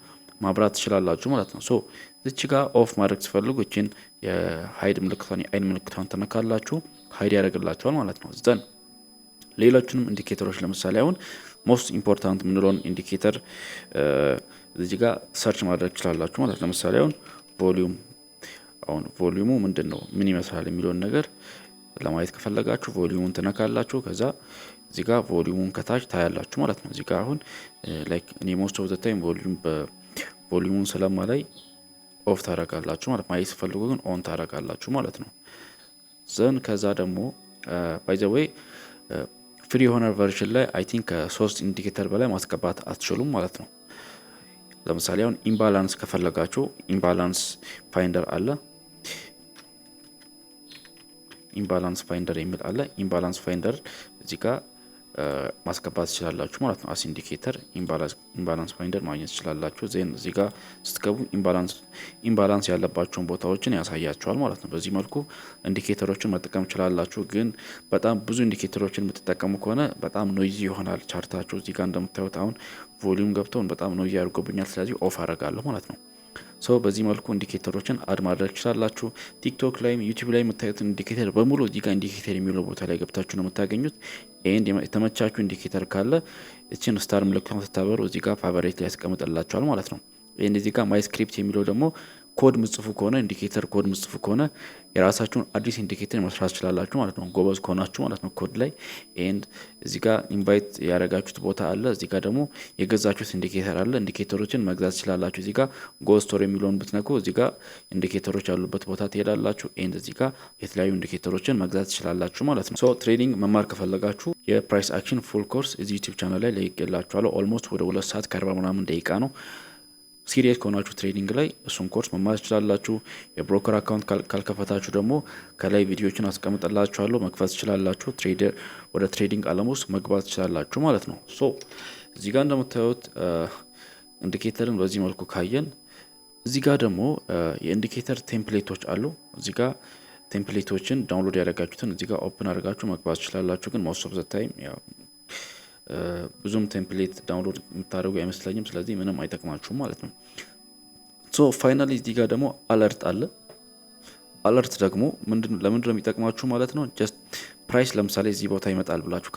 ማብራት ትችላላችሁ ማለት ነው። ሶ እዚች ጋር ኦፍ ማድረግ ትፈልጉ እችን የሀይድ ምልክቷን የአይን ምልክቷን ተነካላችሁ፣ ሀይድ ያደርግላችኋል ማለት ነው። ዘን ሌሎችንም ኢንዲኬተሮች ለምሳሌ አሁን ሞስት ኢምፖርታንት የምንለውን ኢንዲኬተር እዚህ ጋር ሰርች ማድረግ ትችላላችሁ ማለት ነው። ለምሳሌ አሁን ቮሊዩሙ ምንድን ነው ምን ይመስላል የሚለውን ነገር ለማየት ከፈለጋችሁ ቮሊዩሙን ትነካላችሁ። ከዛ እዚህ ጋር ቮሊዩሙን ከታች ታያላችሁ ማለት ነው። እዚህ ጋር አሁን ላይክ እኔ ሞስት ኦፍ ዘ ታይም ቮሊዩሙን ስለማላይ ኦፍ ታረጋላችሁ ማለት ማየት ስትፈልጉ ግን ኦን ታረጋላችሁ ማለት ነው። ዘን ከዛ ደግሞ ባይ ዘ ዌይ ፍሪ የሆነ ቨርዥን ላይ አይ ቲንክ ከ3 ኢንዲኬተር በላይ ማስገባት አትችሉም ማለት ነው። ለምሳሌ አሁን ኢምባላንስ ከፈለጋችሁ ኢምባላንስ ፋይንደር አለ። ኢምባላንስ ፋይንደር የሚል አለ። ኢምባላንስ ፋይንደር እዚህ ጋር ማስገባት ትችላላችሁ ማለት ነው። አስ ኢንዲኬተር ኢምባላንስ ፋይንደር ማግኘት ትችላላችሁ። ዜን እዚህ ጋር ስትገቡ ኢምባላንስ ያለባቸውን ቦታዎችን ያሳያቸዋል ማለት ነው። በዚህ መልኩ ኢንዲኬተሮችን መጠቀም ትችላላችሁ። ግን በጣም ብዙ ኢንዲኬተሮችን የምትጠቀሙ ከሆነ በጣም ኖይዚ ይሆናል ቻርታችሁ። እዚህ ጋር እንደምታዩት አሁን ቮሊዩም ገብተውን በጣም ኖይዚ ያድርጎብኛል። ስለዚህ ኦፍ አደርጋለሁ ማለት ነው። በዚህ መልኩ ኢንዲኬተሮችን አድ ማድረግ ትችላላችሁ። ቲክቶክ ላይም ዩቲዩብ ላይ የምታዩት ኢንዲኬተር በሙሉ እዚህ ጋር ኢንዲኬተር የሚለው ቦታ ላይ ገብታችሁ ነው የምታገኙት። ኤንድ የተመቻችሁ ኢንዲኬተር ካለ እችን ስታር ምልክቷን ስታበሩ እዚህ ጋር ፋቨሬት ላይ ያስቀምጥላችኋል ማለት ነው። ኤንድ እዚህ ጋር ማይ ስክሪፕት የሚለው ደግሞ ኮድ ምጽፉ ከሆነ ኢንዲኬተር ኮድ ምጽፉ ከሆነ የራሳችሁን አዲስ ኢንዲኬተር መስራት ትችላላችሁ ማለት ነው። ጎበዝ ከሆናችሁ ማለት ነው ኮድ ላይ። ኤንድ እዚህ ጋር ኢንቫይት ያደረጋችሁት ቦታ አለ። እዚህ ጋር ደግሞ የገዛችሁት ኢንዲኬተር አለ። ኢንዲኬተሮችን መግዛት ትችላላችሁ። እዚህ ጋር ጎ ስቶር የሚለውን ብትነኩ እዚህ ጋር ኢንዲኬተሮች ያሉበት ቦታ ትሄዳላችሁ። ኤንድ እዚህ ጋር የተለያዩ ኢንዲኬተሮችን መግዛት ትችላላችሁ ማለት ነው። ትሬዲንግ መማር ከፈለጋችሁ የፕራይስ አክሽን ፉል ኮርስ እዚህ ዩቲዩብ ቻናል ላይ ለይቄላችኋለሁ። ኦልሞስት ወደ 2 ሰዓት ከ40 ምናምን ደቂቃ ነው። ሲሪየስ ከሆናችሁ ትሬዲንግ ላይ እሱን ኮርስ መማር ትችላላችሁ። የብሮከር አካውንት ካልከፈታችሁ ደግሞ ከላይ ቪዲዮችን አስቀምጥላችኋለሁ፣ መክፈት ትችላላችሁ። ወደ ትሬዲንግ አለም ውስጥ መግባት ትችላላችሁ ማለት ነው። እዚህ ጋር እንደምታዩት ኢንዲኬተርን በዚህ መልኩ ካየን እዚህ ጋር ደግሞ የኢንዲኬተር ቴምፕሌቶች አሉ። እዚህ ጋር ቴምፕሌቶችን ዳውንሎድ ያደረጋችሁትን እዚህ ጋር ኦፕን አድርጋችሁ መግባት ትችላላችሁ። ግን ሞስት ኦፍ ዘ ታይም ያው ብዙም ቴምፕሌት ዳውንሎድ የምታደርጉ አይመስለኝም። ስለዚህ ምንም አይጠቅማችሁም ማለት ነው። ፋይናሊ እዚህ ጋር ደግሞ አለርት አለ። አለርት ደግሞ ለምንድነው የሚጠቅማችሁ ማለት ነው። ጀስት ፕራይስ ለምሳሌ እዚህ ቦታ ይመጣል ብላችሁ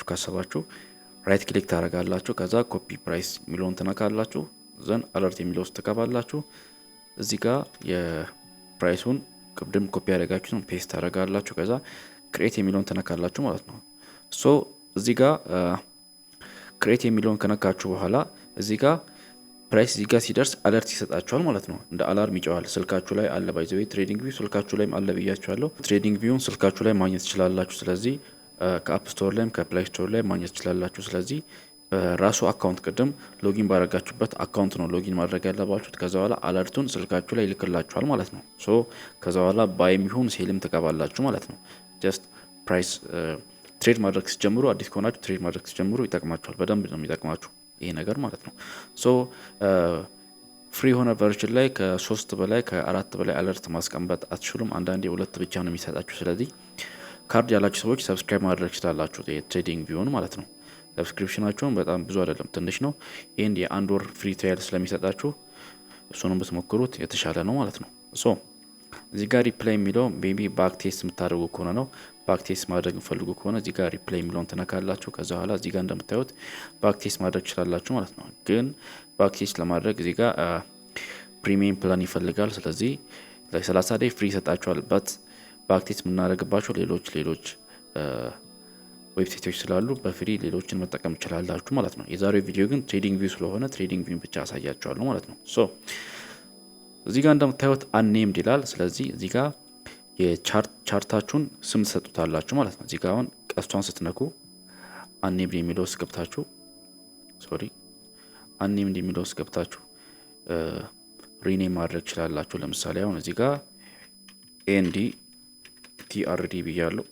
ካሰባችሁ ራይት ክሊክ ታደርጋላችሁ። ከዛ ኮፒ ፕራይስ የሚለውን ትነካላችሁ። ዘን አለርት የሚለው ውስጥ ትገባላችሁ። እዚህ ጋር የፕራይሱን ቅድም ኮፒ ያደረጋችሁትን ፔስት ታደርጋላችሁ። ከዛ ክሬት የሚለውን ተነካላችሁ ማለት ነው። እዚህ ጋር ክሬት የሚለውን ከነካችሁ በኋላ እዚህ ጋር ፕራይስ እዚህ ጋር ሲደርስ አለርት ይሰጣችኋል ማለት ነው። እንደ አላርም ይጨዋል። ስልካችሁ ላይ አለ። ባይ ዘ ዌይ ትሬዲንግ ቪው ስልካችሁ ላይም አለ ብያችኋለሁ። ትሬዲንግ ቪውን ስልካችሁ ላይ ማግኘት ትችላላችሁ። ስለዚህ ከአፕ ስቶር ላይም ከፕላይ ስቶር ላይ ማግኘት ትችላላችሁ። ስለዚህ ራሱ አካውንት ቅድም ሎጊን ባረጋችሁበት አካውንት ነው ሎጊን ማድረግ ያለባችሁት። ከዛ በኋላ አለርቱን ስልካችሁ ላይ ይልክላችኋል ማለት ነው። ሶ ከዛ በኋላ ባይም ይሁን ሴልም ትገባላችሁ ማለት ነው። ጀስት ፕራይስ ትሬድ ማድረግ ሲጀምሩ፣ አዲስ ከሆናችሁ ትሬድ ማድረግ ሲጀምሩ ይጠቅማችኋል። በደንብ ነው የሚጠቅማችሁ ይሄ ነገር ማለት ነው። ሶ ፍሪ የሆነ ቨርዥን ላይ ከ3 በላይ ከ4 በላይ አለርት ማስቀመጥ አትችሉም። አንዳንዴ 2 ብቻ ነው የሚሰጣችሁ። ስለዚህ ካርድ ያላችሁ ሰዎች ሰብስክራይብ ማድረግ ትችላላችሁ የትሬዲንግ ቪውን ማለት ነው። ሰብስክሪፕሽናቸውን በጣም ብዙ አይደለም፣ ትንሽ ነው። ይህን የ1 ወር ፍሪ ትራያል ስለሚሰጣችሁ እሱንም ብትሞክሩት የተሻለ ነው ማለት ነው። ሶ እዚህ ጋር ሪፕላይ የሚለው ቤቢ ባክ ቴስት የምታደርጉ ከሆነ ነው። ባክ ቴስት ማድረግ የምፈልጉ ከሆነ እዚህ ጋር ሪፕላይ የሚለውን ትነካላችሁ። ከዛ በኋላ እዚህ ጋር እንደምታዩት ባክ ቴስት ማድረግ ትችላላችሁ ማለት ነው። ግን ባክ ቴስት ለማድረግ እዚህ ጋር ፕሪሚየም ፕላን ይፈልጋል። ስለዚህ ለ30 ዴይ ፍሪ ይሰጣችኋል። በት ባክ ቴስት የምናደርግባቸው ሌሎች ዌብሳይቶች ስላሉ በፍሪ ሌሎችን መጠቀም ይችላላችሁ ማለት ነው። የዛሬው ቪዲዮ ግን ትሬዲንግ ቪው ስለሆነ ትሬዲንግ ቪው ብቻ አሳያችኋለሁ ማለት ነው። ሶ እዚህ ጋር እንደምታዩት አንኔምድ ይላል። ስለዚህ እዚህ ጋር የቻርታችሁን ስም ትሰጡታላችሁ ማለት ነው። እዚህ ጋር አሁን ቀስቷን ስትነኩ አንኔምድ የሚለው ውስጥ ገብታችሁ አንኔምድ የሚለው ውስጥ ገብታችሁ ሪኔም ማድረግ ትችላላችሁ። ለምሳሌ አሁን እዚህ ጋር ኤንዲቲአርዲ ብያለሁ።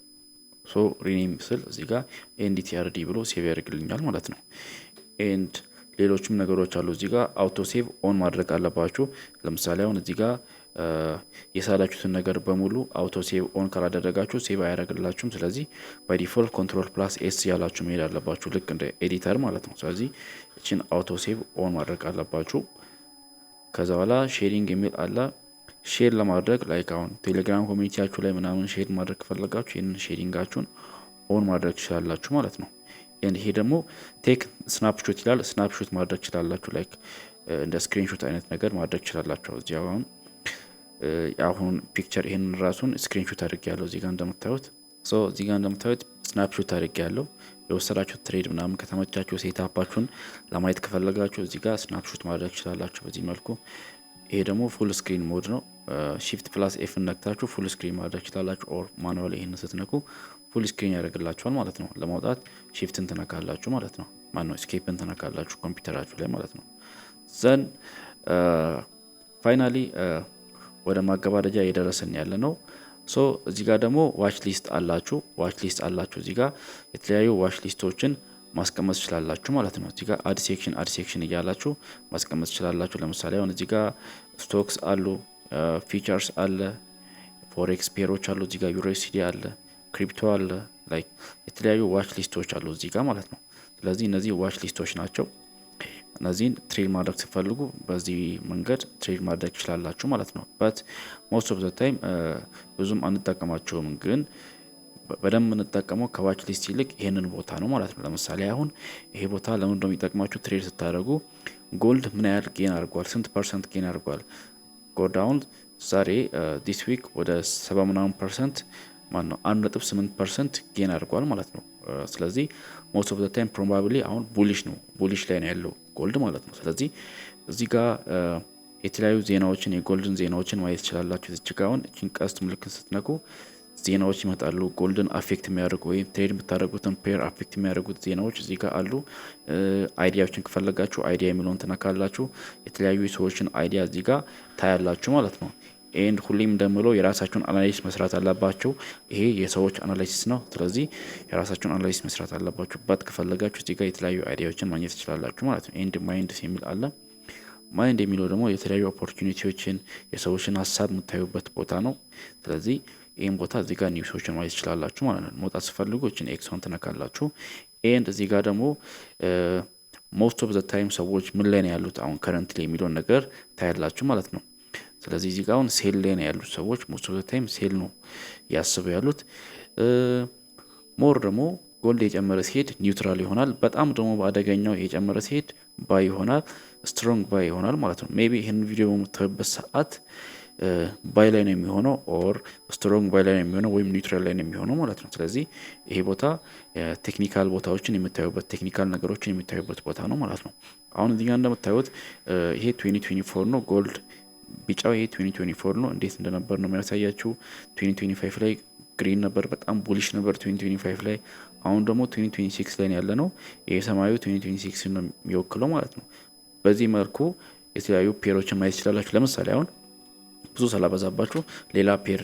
ሶ ሪኔም ስል እዚህ ጋር ኤንዲቲአርዲ ብሎ ሴቭ ያደርግልኛል ማለት ነው። ኤንድ ሌሎችም ነገሮች አሉ። እዚህ ጋር አውቶ ሴቭ ኦን ማድረግ አለባችሁ። ለምሳሌ አሁን እዚህ ጋር የሳላችሁትን ነገር በሙሉ አውቶ ሴቭ ኦን ካላደረጋችሁ ሴቭ አያደርግላችሁም። ስለዚህ ባይ ዲፎልት ኮንትሮል ፕላስ ኤስ ያላችሁ መሄድ አለባችሁ፣ ልክ እንደ ኤዲተር ማለት ነው። ስለዚህ እችን አውቶ ሴቭ ኦን ማድረግ አለባችሁ። ከዛ በኋላ ሼሪንግ የሚል አለ። ሼር ለማድረግ ላይክ አሁን ቴሌግራም ኮሚኒቲያችሁ ላይ ምናምን ሼር ማድረግ ከፈለጋችሁ ይህንን ሼሪንጋችሁን ኦን ማድረግ ትችላላችሁ ማለት ነው። ይሄ ደግሞ ቴክ ስናፕሾት ይላል። ስናፕሾት ማድረግ ትችላላችሁ። ላይክ እንደ ስክሪንሾት አይነት ነገር ማድረግ ትችላላችሁ። እዚህ አሁን ፒክቸር ይሄንን ራሱን ስክሪንሾት አድርጌ ያለው እዚህ ጋር እንደምታዩት እዚህ ጋር እንደምታዩት ስናፕሾት አድርጌ ያለው የወሰዳችሁ ትሬድ ምናምን ከተመቻችሁ ሴታፓችሁን ለማየት ከፈለጋችሁ እዚህ ጋር ስናፕሾት ማድረግ ትችላላችሁ በዚህ መልኩ። ይሄ ደግሞ ፉል ስክሪን ሞድ ነው። ሺፍት ፕላስ ኤፍ ነክታችሁ ፉል ስክሪን ማድረግ ትችላላችሁ። ኦር ማኑዋል ይሄን ስትነኩ ፉል ስክሪን ያደርግላችኋል ማለት ነው። ለማውጣት ሺፍትን ትነካላችሁ ማለት ነው። ማነው ስኬፕን ትነካላችሁ ኮምፒውተራችሁ ላይ ማለት ነው። ዘን ፋይናሊ ወደ ማገባደጃ የደረሰን ያለ ነው። ሶ እዚህ ጋር ደግሞ ዋች ሊስት አላችሁ። እዚህ ጋር የተለያዩ ዋች ሊስቶችን ማስቀመጥ ትችላላችሁ ማለት ነው። እዚህ ጋር አድ ሴክሽን እያላችሁ ማስቀመጥ ትችላላችሁ። ለምሳሌ አሁን እዚህ ጋር ስቶክስ አሉ፣ ፊቸርስ አለ፣ ፎሬክስ ፔሮች አሉ፣ እዚህ ጋር ዩኤስዲ አለ፣ ክሪፕቶ አለ፣ ላይክ የተለያዩ ዋች ሊስቶች አሉ እዚህ ጋር ማለት ነው። ስለዚህ እነዚህ ዋች ሊስቶች ናቸው። እነዚህን ትሬድ ማድረግ ሲፈልጉ በዚህ መንገድ ትሬድ ማድረግ ትችላላችሁ ማለት ነው። በት ሞስት ኦፍ ዘ ታይም ብዙም አንጠቀማቸውም፣ ግን በደንብ የምንጠቀመው ከዋች ሊስት ይልቅ ይሄንን ቦታ ነው ማለት ነው። ለምሳሌ አሁን ይሄ ቦታ ለምን ነው የሚጠቅማችሁ? ትሬድ ስታደርጉ ጎልድ ምን ያህል ጌን አድርጓል፣ ስንት ፐርሰንት ጌን አድርጓል። ጎልድ አሁን ዛሬ ዲስ ዊክ ወደ 70% ማን ነው 1.8% ጌን አድርጓል ማለት ነው። ስለዚህ ሞስት ኦፍ ዘ ታይም ፕሮባብሊ አሁን ቡሊሽ ላይ ነው ያለው ጎልድ ማለት ነው። ስለዚህ እዚህ ጋር የተለያዩ ዜናዎችን የጎልድን ዜናዎችን ማየት ትችላላችሁ። እዚህ ጋር አሁን እቺን ቀስት ምልክት ስትነኩ ዜናዎች ይመጣሉ። ጎልድን አፌክት የሚያደርጉ ወይም ትሬድ የምታደርጉትን ፔር አፌክት የሚያደርጉት ዜናዎች እዚህ ጋር አሉ። አይዲያዎችን ከፈለጋችሁ አይዲያ የሚለውን ትነካላችሁ። የተለያዩ ሰዎችን አይዲያ እዚህ ጋር ታያላችሁ ማለት ነው። ኤንድ ሁሌም እንደምለው የራሳችሁን አናሊሲስ መስራት አለባችሁ። ይሄ የሰዎች አናሊሲስ ነው። ስለዚህ የራሳችሁን አናሊሲስ መስራት አለባችሁ። ባት ከፈለጋችሁ እዚህ ጋር የተለያዩ አይዲያዎችን ማግኘት ትችላላችሁ ማለት ነው። ኤንድ ማይንድ የሚል አለ። ማይንድ የሚለው ደግሞ የተለያዩ ኦፖርቹኒቲዎችን የሰዎችን ሀሳብ የምታዩበት ቦታ ነው። ስለዚህ ይህም ቦታ እዚህ ጋር ኒውሶችን ማየት ትችላላችሁ ማለት ነው። መውጣት ስፈልጉ እችን ኤክሶን ትነካላችሁ። ኤንድ እዚህ ጋር ደግሞ ሞስት ኦፍ ዘ ታይም ሰዎች ምን ላይ ነው ያሉት አሁን ከረንት ላይ የሚለውን ነገር ታያላችሁ ማለት ነው። ስለዚህ እዚህ ጋር አሁን ሴል ላይ ነው ያሉት ሰዎች ሞስት ኦፍ ዘ ታይም ሴል ነው ያስቡ ያሉት። ሞር ደግሞ ጎልድ የጨመረ ሲሄድ ኒውትራል ይሆናል። በጣም ደግሞ በአደገኛው የጨመረ ሲሄድ ባይ ይሆናል፣ ስትሮንግ ባይ ይሆናል ማለት ነው። ሜቢ ይህን ቪዲዮ በምታዩበት ሰዓት ባይ ላይ ነው የሚሆነው፣ ኦር ስትሮንግ ባይ ላይ ነው የሚሆነው፣ ወይም ኒውትራል ላይ ነው የሚሆነው ማለት ነው። ስለዚህ ይሄ ቦታ ቴክኒካል ቦታዎችን የምታዩበት ቴክኒካል ነገሮችን የምታዩበት ቦታ ነው ማለት ነው። አሁን እዚህ ጋር እንደምታዩት ይሄ 2024 ነው ጎልድ ቢጫው ይሄ 2024 ነው። እንዴት እንደነበር ነው የሚያሳያችሁ። 2025 ላይ ግሪን ነበር፣ በጣም ቡሊሽ ነበር 2025 ላይ። አሁን ደግሞ 2026 ላይ ያለ ነው። ይሄ ሰማያዊ 2026 ነው የሚወክለው ማለት ነው። በዚህ መልኩ የተለያዩ ፔሮችን ማየት ይችላላችሁ። ለምሳሌ አሁን ብዙ ስላበዛባችሁ ሌላ ፔር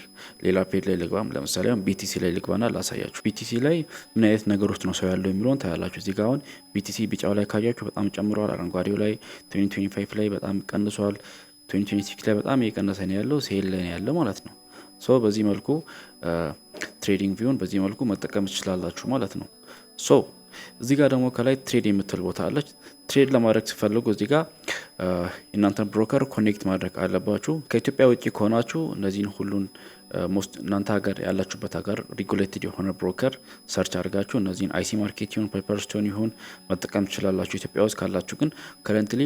ላይ ልግባም። ለምሳሌ አሁን ቢቲሲ ላይ ልግባና ላሳያችሁ። ቢቲሲ ላይ ምን አይነት ነገሮች ነው ሰው ያለው የሚለውን ታያላችሁ። እዚህ ጋር አሁን ቢቲሲ ቢጫው ላይ ካያችሁ በጣም ጨምሯል። አረንጓዴው ላይ 2025 ላይ በጣም ቀንሷል። 2026 ላይ በጣም እየቀነሰ ነው ያለው። ሴል ላይ ነው ያለው ማለት ነው። ሶ በዚህ መልኩ ትሬዲንግ ቪውን በዚህ መልኩ መጠቀም ትችላላችሁ ማለት ነው። ሶ እዚህ ጋር ደግሞ ከላይ ትሬድ የምትል ቦታ አለች። ትሬድ ለማድረግ ሲፈልጉ እዚህ ጋር የእናንተን ብሮከር ኮኔክት ማድረግ አለባችሁ። ከኢትዮጵያ ውጭ ከሆናችሁ እነዚህን ሁሉን ሞስት እናንተ ሀገር ያላችሁበት ሀገር ሪጉሌትድ የሆነ ብሮከር ሰርች አድርጋችሁ እነዚህን አይሲ ማርኬት ይሁን ፔፐርስቶን ይሁን መጠቀም ትችላላችሁ። ኢትዮጵያ ውስጥ ካላችሁ ግን ከረንትሊ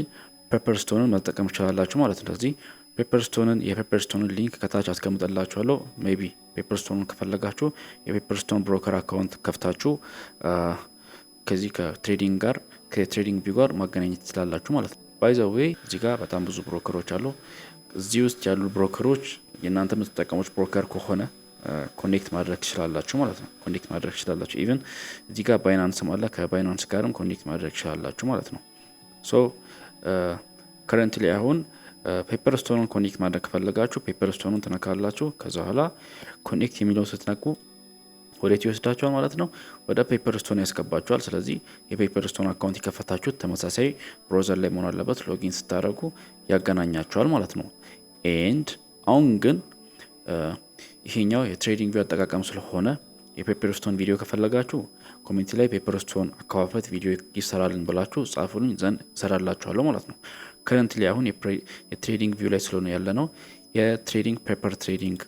ፔፐርስቶንን መጠቀም ትችላላችሁ ማለት ነው። ስለዚህ የፔፐርስቶንን ሊንክ ከታች አስቀምጠላችኋለሁ። ሜይ ቢ ፔፐርስቶንን ከፈለጋችሁ የፔፐርስቶን ብሮከር አካውንት ከፍታችሁ ከዚህ ከትሬዲንግ ቪው ጋር ማገናኘት ትችላላችሁ ማለት ነው። ባይ ዘ ዌይ እዚህ ጋር በጣም ብዙ ብሮከሮች አሉ። እዚህ ውስጥ ያሉ ብሮከሮች የእናንተ የምትጠቀሙት ብሮከር ከሆነ ኮኔክት ማድረግ ትችላላችሁ ማለት ነው። ኮኔክት ማድረግ ትችላላችሁ። ኢቨን እዚህ ጋር ባይናንስም አለ። ከባይናንስ ጋርም ኮኔክት ማድረግ ትችላላችሁ ማለት ነው። ሶ ከረንትሊ አሁን ፔፐርስቶንን ኮኔክት ማድረግ ከፈለጋችሁ ፔፐርስቶንን ትነካላችሁ። ከዛ በኋላ ኮኔክት የሚለውን ስትነኩ ወዴት ይወስዳችኋል ማለት ነው? ወደ ፔፐርስቶን ያስገባችኋል። ስለዚህ የፔፐርስቶን አካውንት የከፈታችሁት ተመሳሳይ ብሮዘር ላይ መሆን አለበት። ሎጊን ስታደርጉ ያገናኛችኋል ማለት ነው። ኤንድ አሁን ግን ይሄኛው የትሬዲንግ ቪው አጠቃቀም ስለሆነ የፔፐርስቶን ቪዲዮ ከፈለጋችሁ ኮሜንት ላይ ፔፐርስቶን አከፋፈት ቪዲዮ ይሰራልን ብላችሁ ጻፉልኝ፣ ዘንድ እሰራላችኋለሁ ማለት ነው። ከረንትሊ አሁን የትሬዲንግ ቪው ላይ ስለሆነ ያለ ነው የትሬዲንግ ፔፐር ትሬዲንግ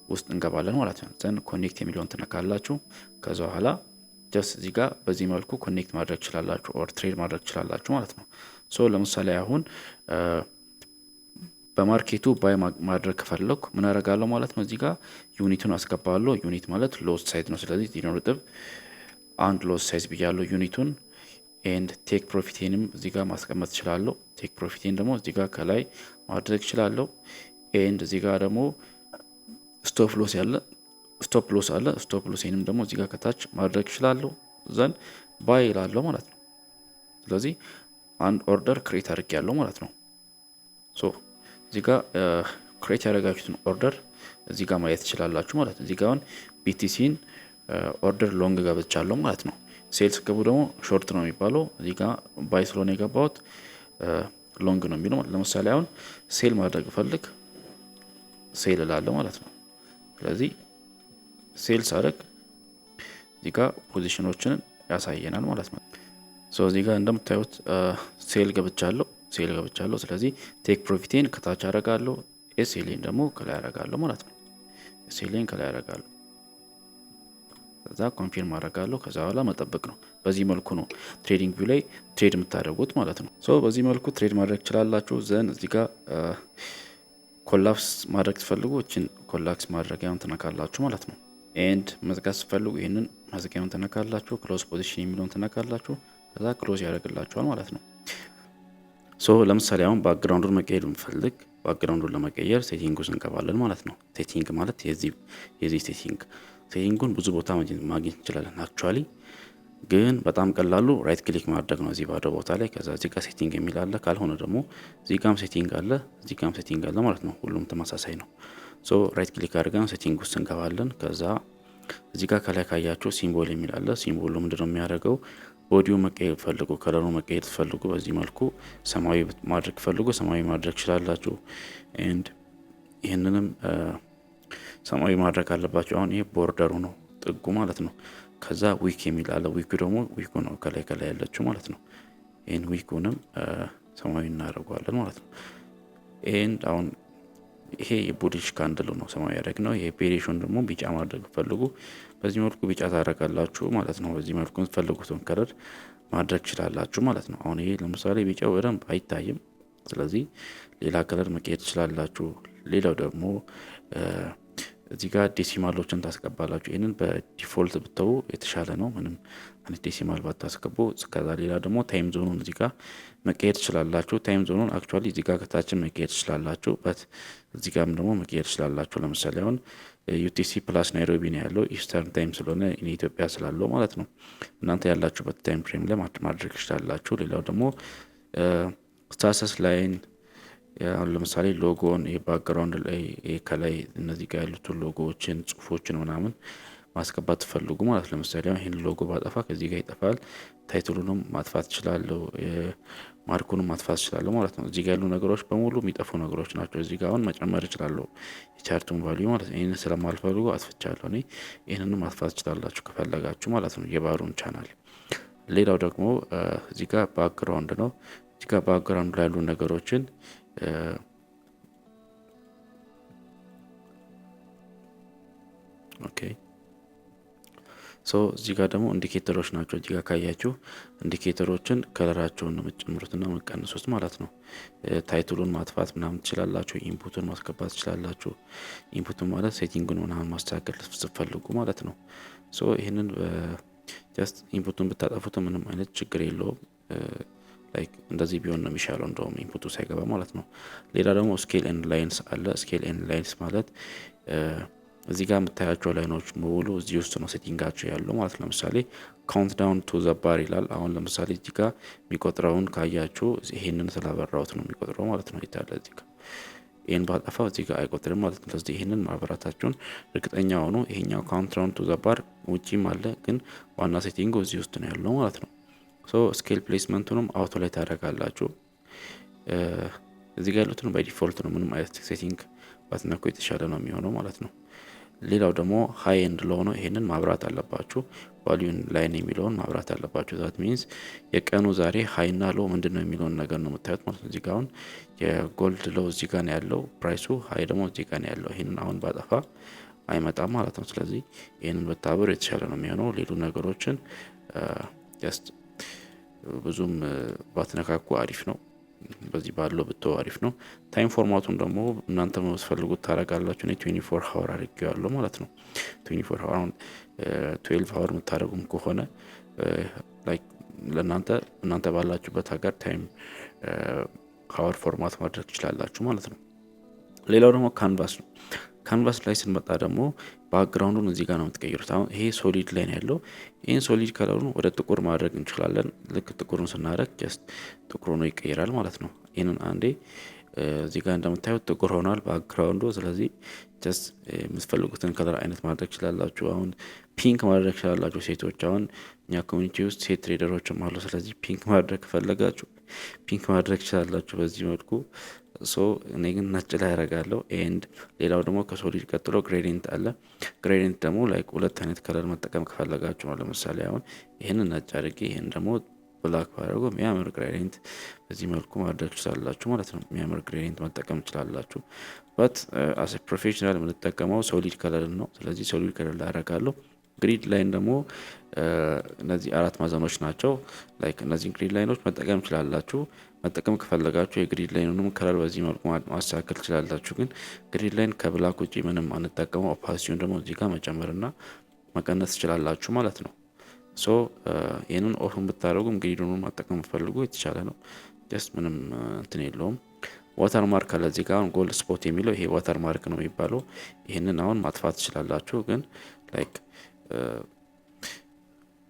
ውስጥ እንገባለን ማለት ነው። ዘን ኮኔክት የሚለውን ትነካላችሁ። ከዛ በኋላ ጀስት እዚህ ጋር በዚህ መልኩ ኮኔክት ማድረግ ትችላላችሁ ኦር ትሬድ ማድረግ ትችላላችሁ ማለት ነው። ሶ ለምሳሌ አሁን በማርኬቱ ባይ ማድረግ ከፈለኩ ምን አደርጋለሁ ማለት ነው። እዚህ ጋር ዩኒቱን አስገባለሁ። ዩኒት ማለት ሎስ ሳይዝ ነው። ስለዚህ 0.1 ሎስ ሳይዝ ብያለሁ ዩኒቱን። ኤንድ ቴክ ፕሮፊቴንም እዚህ ጋር ማስቀመጥ እችላለሁ። ቴክ ፕሮፊቴን ደግሞ እዚህ ጋር ከላይ ማድረግ እችላለሁ። ኤንድ እዚህ ጋር ደግሞ ስቶፕ ሎስ አለ። ስቶፕ ሎሴንም ደግሞ እዚህ ጋር ከታች ማድረግ እችላለሁ። ዘን ባይ እላለሁ ማለት ነው። ስለዚህ አንድ ኦርደር ክሬት አድርጌያለሁ ማለት ነው። ሶ እዚህ ጋር ክሬት ያደረጋችሁትን ኦርደር እዚህ ጋር ማየት ትችላላችሁ ማለት ነው። እዚህ ጋር አሁን ቢቲሲን ኦርደር ሎንግ ገብቻለሁ ማለት ነው። ሴልስ ገቡ ደግሞ ሾርት ነው የሚባለው። እዚህ ጋር ባይ ስለሆነ የገባሁት ሎንግ ነው የሚለው። ለምሳሌ አሁን ሴል ማድረግ ፈልግ ሴል እላለሁ ማለት ነው። ስለዚህ ሴል ሳደርግ እዚህ ጋር ፖዚሽኖችን ያሳየናል ማለት ነው። እዚህ ጋር እንደምታዩት ሴል ገብቻለሁ። ስለዚህ ቴክ ፕሮፊቴን ከታች አደርጋለሁ፣ ኤስኤልን ደግሞ ከላይ አደርጋለሁ ማለት ነው። ኤስኤልን ከላይ አደርጋለሁ፣ ከዛ ኮንፊርም አደርጋለሁ። ከዛ በኋላ መጠበቅ ነው። በዚህ መልኩ ነው ትሬዲንግ ቪው ላይ ትሬድ የምታደርጉት ማለት ነው። በዚህ መልኩ ትሬድ ማድረግ ትችላላችሁ። ዘን እዚህ ጋር ኮላፕስ ማድረግ ትፈልጉ እችን ኮላፕስ ማድረጊያውን ትነካላችሁ ማለት ነው። ኤንድ መዝጋት ትፈልጉ ይህንን መዝጊያውን ትነካላችሁ። ክሎዝ ፖዚሽን የሚለውን ትነካላችሁ። ከዛ ክሎዝ ያደርግላችኋል ማለት ነው። ለምሳሌ አሁን ባክግራውንዱን መቀየር ብንፈልግ ባክግራውንዱን ለመቀየር ሴቲንግ ውስጥ እንገባለን ማለት ነው። ሴቲንግ ማለት የዚህ ሴቲንጉን ብዙ ቦታ ማግኘት እንችላለን። አክቹዋሊ ግን በጣም ቀላሉ ራይት ክሊክ ማድረግ ነው እዚህ ባዶ ቦታ ላይ። ከዛ እዚህ ጋር ሴቲንግ የሚል አለ። ካልሆነ ደግሞ እዚህ ጋርም ሴቲንግ አለ፣ እዚህ ጋርም ሴቲንግ አለ ማለት ነው። ሁሉም ተመሳሳይ ነው። ራይት ክሊክ አድርገን ሴቲንግ ውስጥ እንገባለን። ከዛ እዚህ ጋር ከላይ ካያችሁ ሲምቦል የሚል አለ። ሲምቦሉ ምንድነው የሚያደርገው? ቦዲዮ መቀየር ፈልጉ፣ ከለሩ መቀየር ፈልጉ፣ በዚህ መልኩ ሰማያዊ ማድረግ ፈልጉ ሰማያዊ ማድረግ ትችላላችሁ። ኤንድ ይህንንም ሰማያዊ ማድረግ አለባችሁ። አሁን ይሄ ቦርደሩ ነው ጥጉ ማለት ነው። ከዛ ዊክ የሚል አለ። ዊኩ ደግሞ ዊኩ ነው ከላይ ያለችው ማለት ነው። ይህን ዊኩንም ሰማያዊ እናደርገዋለን ማለት ነው። ኤንድ አሁን ይሄ የቡሊሽ ካንድል ነው ሰማያዊ ያደረግ ነው። ይሄ ቤሪሹን ደግሞ ቢጫ ማድረግ ፈልጉ በዚህ መልኩ ቢጫ ታደርጋላችሁ ማለት ነው። በዚህ መልኩ ፈልጉትን ከለር ማድረግ ትችላላችሁ ማለት ነው። አሁን ይሄ ለምሳሌ ቢጫው በደንብ አይታይም። ስለዚህ ሌላ ከለር መቀየር ትችላላችሁ። ሌላው ደግሞ እዚህ ጋር ዴሲማሎችን ታስገባላችሁ። ይህንን በዲፎልት ብተው የተሻለ ነው። ምንም አይነት ዴሲማል ባታስገቡ። ከዛ ሌላ ደግሞ ታይም ዞኑን እዚህ ጋር መቀየር ትችላላችሁ። ታይም ዞኑን አክቹዋሊ እዚህ ጋር ከታችን መቀየር ትችላላችሁ። በት እዚህ ጋርም ደግሞ መቀየር ትችላላችሁ። ለምሳሌ አሁን ዩቲሲ ፕላስ ናይሮቢ ነው ያለው ኢስተርን ታይም ስለሆነ እኔ ኢትዮጵያ ስላለው ማለት ነው። እናንተ ያላችሁበት ታይም ፍሬም ላይ ማድረግ ትችላላችሁ። ሌላው ደግሞ ስታተስ ላይን አሁን ለምሳሌ ሎጎን ባክግራውንድ ላይ ከላይ እነዚህ ጋር ያሉትን ሎጎዎችን ጽሁፎችን ምናምን ማስገባት ትፈልጉ ማለት ለምሳሌ ይህን ሎጎ ባጠፋ ከዚህ ጋር ይጠፋል። ታይትሉንም ማጥፋት እችላለሁ፣ ማርኩንም ማጥፋት እችላለሁ ማለት ነው። እዚህ ጋር ያሉ ነገሮች በሙሉ የሚጠፉ ነገሮች ናቸው። እዚህ ጋር አሁን መጨመር እችላለሁ የቻርቱን ቫልዩ ማለት ነው። ይህንን ስለማልፈልጉ አጥፍቻለሁ እኔ። ይህንንም ማጥፋት እችላላችሁ ከፈለጋችሁ ማለት ነው የባሩን ቻናል። ሌላው ደግሞ እዚህ ጋር ባክግራውንድ ነው። እዚህ ጋር ባክግራውንድ ላይ ያሉ ነገሮችን ኦኬ እዚህ ጋር ደግሞ ኢንዲኬተሮች ናቸው። እዚህ ጋር ካያችሁ ኢንዲኬተሮችን ከለራቸውን ነው የምትጨምሩትና መቀነሱት ማለት ነው። ታይትሉን ማጥፋት ምናምን ትችላላችሁ። ኢንፑቱን ማስገባት ትችላላችሁ። ኢንፑቱን ማለት ሴቲንጉን ምናምን ማስተካከል ስትፈልጉ ማለት ነው። ይህንን ጀስት ኢንፑቱን ብታጠፉት ምንም አይነት ችግር የለውም። ላይክ እንደዚህ ቢሆን ነው የሚሻለው እንደውም ኢንፑቱ ሳይገባ ማለት ነው። ሌላ ደግሞ ስኬል ኤንድ ላይንስ አለ። ስኬል ኤንድ ላይንስ ማለት እዚህ ጋር የምታያቸው ላይኖች ሙሉ እዚህ ውስጥ ነው ሴቲንጋቸው ያለው ማለት ነው። ለምሳሌ ካውንት ዳውን ቱ ዘ ባር ይላል። አሁን ለምሳሌ እዚህ ጋር የሚቆጥረውን ካያችሁ ይሄንን ስላበራሁት ነው የሚቆጥረው ማለት ነው። ይታለ እዚህ ጋር ይሄን ባጠፋው እዚህ ጋር አይቆጥርም ማለት ነው። ስለዚህ ይሄንን ማብራታችሁን እርግጠኛ ሆኑ። ይሄኛው ካውንት ዳውን ቱ ዘ ባር ውጪም አለ፣ ግን ዋና ሴቲንጉ እዚህ ውስጥ ነው ያለው ማለት ነው። ስኬል ፕሌስመንቱንም አውቶ ላይ ታደርጋላችሁ። እዚህ ጋር ያሉትን ባይ ዲፎልት ነው። ምንም አይነት ሴቲንግ ባትነኩ የተሻለ ነው የሚሆነው ማለት ነው። ሌላው ደግሞ ሃይ ኤንድ ሎ ነው። ይሄንን ማብራት አለባችሁ። ቫልዩን ላይን የሚለውን ማብራት አለባችሁ። ዛት ሚንስ የቀኑ ዛሬ ሃይ እና ሎ ምንድነው የሚለውን ነገር ነው የምታዩት ማለት ነው። እዚህ ጋር አሁን የጎልድ ሎ እዚህ ጋር ነው ያለው ፕራይሱ፣ ሃይ ደግሞ እዚህ ጋር ነው ያለው። ይሄንን አሁን ባጠፋ አይመጣም ማለት ነው። ስለዚህ ይሄንን በታብር የተሻለ ነው የሚሆነው። ሌሉ ነገሮችን ጀስት ብዙም ባትነካኩ አሪፍ ነው። በዚህ ባለው ብትው አሪፍ ነው። ታይም ፎርማቱን ደግሞ እናንተ መስፈልጉት ታረጋላችሁ። እኔ 24 ሃወር አድርጌዋለሁ ማለት ነው። 24 ሃወር አሁን 12 ሃወር የምታደርጉም ከሆነ ላይክ እናንተ ባላችሁበት ሀገር ታይም ሃወር ፎርማት ማድረግ ትችላላችሁ ማለት ነው። ሌላው ደግሞ ካንቫስ ነው። ካንቫስ ላይ ስንመጣ ደግሞ ባክግራውንዱን እዚህ ጋር ነው የምትቀይሩት። አሁን ይሄ ሶሊድ ላይ ነው ያለው። ይህን ሶሊድ ከለሩን ወደ ጥቁር ማድረግ እንችላለን። ልክ ጥቁሩን ስናደርግ ጀስት ጥቁር ሆኖ ይቀይራል ማለት ነው። ይህንን አንዴ እዚህ ጋር እንደምታዩት ጥቁር ሆኗል ባክግራውንዱ። ስለዚህ ጀስት የምትፈልጉትን ከለር አይነት ማድረግ ትችላላችሁ። አሁን ፒንክ ማድረግ ትችላላችሁ። ሴቶች አሁን እኛ ኮሚኒቲ ውስጥ ሴት ትሬደሮችም አሉ። ስለዚህ ፒንክ ማድረግ ከፈለጋችሁ ፒንክ ማድረግ ትችላላችሁ በዚህ መልኩ። እኔ ግን ነጭ ላይ ያደርጋለሁ። ኤንድ ሌላው ደግሞ ከሶሊድ ቀጥሎ ግሬዲንት አለ። ግሬዲንት ደግሞ ላይክ ሁለት አይነት ከለር መጠቀም ከፈለጋችሁ ነው። ለምሳሌ አሁን ይህንን ነጭ አድርጌ ይህን ደግሞ ብላክ ባደርጎ የሚያምር ግሬዲንት በዚህ መልኩ ማድረግ ትችላላችሁ ማለት ነው። የሚያምር ግሬዲንት መጠቀም ትችላላችሁ። በት አስ ፕሮፌሽናል የምንጠቀመው ሶሊድ ከለር ነው። ስለዚህ ሶሊድ ከለር ላይ ያደርጋለሁ። ግሪድ ላይን ደግሞ እነዚህ አራት ማዕዘኖች ናቸው። ላይክ እነዚህን ግሪድ ላይኖች መጠቀም ትችላላችሁ። መጠቀም ከፈለጋችሁ የግሪድ ላይኑንም ከለር በዚህ መልኩ ማስተካከል ትችላላችሁ። ግን ግሪድ ላይን ከብላክ ውጪ ምንም አንጠቀመው። ኦፓሲቲውን ደግሞ እዚህ ጋር መጨመርና መቀነስ ትችላላችሁ ማለት ነው። ይህንን ኦፍን ብታደርጉም ግሪዱን መጠቀም ፈልጉ የተሻለ ነው። ጀስት ምንም እንትን የለውም። ዋተር ማርክ አለ እዚህ ጋር ጎልድ ስፖት የሚለው ይሄ ዋተር ማርክ ነው የሚባለው። ይህንን አሁን ማጥፋት ትችላላችሁ። ግን ላይክ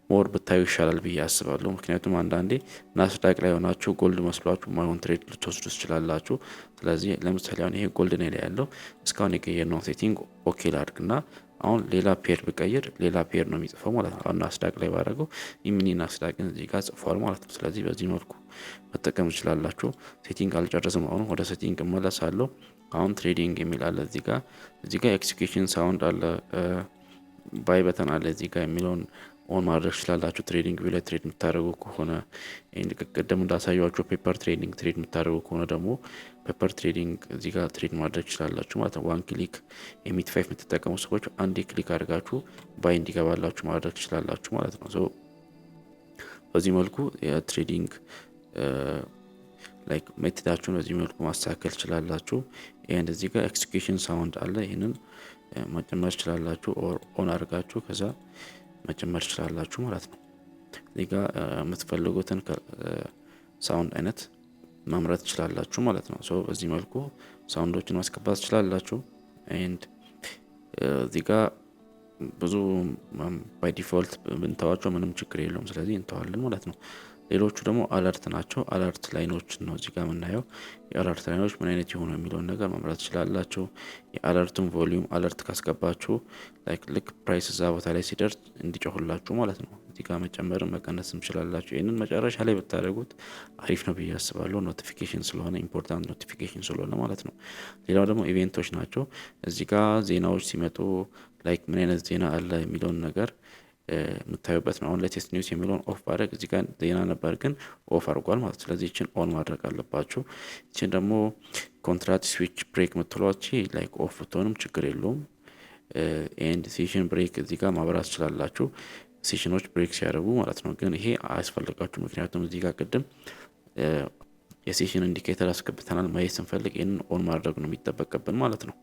ሞር ብታዩ ይሻላል ብዬ አስባለሁ። ምክንያቱም አንዳንዴ ናስዳቅ ላይ ሆናችሁ ጎልድ መስሏችሁ ማይሆን ትሬድ ልትወስዱ ትችላላችሁ። ስለዚህ ለምሳሌ አሁን ይሄ ጎልድ ነው ያለው። እስካሁን የቀየርነው ሴቲንግ ኦኬ ላድርግና አሁን ሌላ ፔር ብቀይር ሌላ ፔር ነው የሚጽፈው ማለት ነው። አሁን ናስዳቅ ላይ ባደረገው ኢሚኒ ናስዳቅን እዚህ ጋር ጽፏል ማለት ነው። ስለዚህ በዚህ መልኩ መጠቀም ትችላላችሁ። ሴቲንግ አልጨረስም። አሁን ወደ ሴቲንግ እመለሳለሁ። አሁን ትሬዲንግ የሚል አለ እዚህ ጋር ኤክስኪዩሽን ሳውንድ አለ፣ ባይ በተን አለ እዚህ ጋር የሚለውን ኦን ማድረግ ትችላላችሁ። ትሬዲንግ ቪው ላይ ትሬድ የምታደርጉ ከሆነ ቅድም እንዳሳያችሁ ፔፐር ትሬዲንግ ትሬድ የምታደርጉ ከሆነ ደግሞ ፔፐር ትሬዲንግ እዚህ ጋር ትሬድ ማድረግ ትችላላችሁ ማለት ነው። ዋን ክሊክ ኤሚት 5 የምትጠቀሙ ሰዎች አንዴ ክሊክ አድርጋችሁ ባይ እንዲገባላችሁ ማድረግ ትችላላችሁ ማለት ነው። በዚህ መልኩ የትሬዲንግ ላይክ ሜትዳችሁን በዚህ መልኩ ማስተካከል ትችላላችሁ። ይሄን እዚህ ጋር ኤክስኪዩሽን ሳውንድ አለ። ይሄንን መጨመር ትችላላችሁ። ኦን አድርጋችሁ ከዛ መጨመር ትችላላችሁ ማለት ነው። እዚህ ጋር የምትፈልጉትን ሳውንድ አይነት መምረጥ ትችላላችሁ ማለት ነው። በዚህ መልኩ ሳውንዶችን ማስገባት ትችላላችሁ። ኤንድ እዚህ ጋር ብዙ ባይ ዲፎልት ብንተዋቸው ምንም ችግር የለውም። ስለዚህ እንተዋለን ማለት ነው። ሌሎቹ ደግሞ አለርት ናቸው። አለርት ላይኖችን ነው እዚህ ጋር የምናየው። የአለርት ላይኖች ምን አይነት የሆኑ የሚለውን ነገር መምራት ትችላላችሁ። የአለርቱን ቮሊዩም አለርት ካስገባችሁ ልክ ፕራይስ እዛ ቦታ ላይ ሲደርስ እንዲጮሁላችሁ ማለት ነው። እዚህ ጋር መጨመርም መቀነስም ትችላላችሁ። ይህንን መጨረሻ ላይ ብታደርጉት አሪፍ ነው ብዬ አስባለሁ። ኖቲፊኬሽን ስለሆነ ኢምፖርታንት ኖቲፊኬሽን ስለሆነ ማለት ነው። ሌላው ደግሞ ኢቬንቶች ናቸው። እዚህ ጋር ዜናዎች ሲመጡ ምን አይነት ዜና አለ የሚለውን ነገር የምታዩበት ነው። አሁን ሌቴስት ኒውስ የሚለውን ኦፍ ባደረግ እዚህ ጋር ዜና ነበር ግን ኦፍ አድርጓል ማለት። ስለዚህ ይችን ኦን ማድረግ አለባችሁ። ይችን ደግሞ ኮንትራት ስዊች ብሬክ የምትሏች ኦፍ ብትሆንም ችግር የለውም። ኤንድ ሴሽን ብሬክ እዚህ ጋር ማብራት ትችላላችሁ፣ ሴሽኖች ብሬክ ሲያደርጉ ማለት ነው። ግን ይሄ አያስፈልጋችሁ፣ ምክንያቱም እዚህ ጋር ቅድም የሴሽን ኢንዲኬተር አስገብተናል። ማየት ስንፈልግ ይህንን ኦን ማድረግ ነው የሚጠበቅብን ማለት ነው።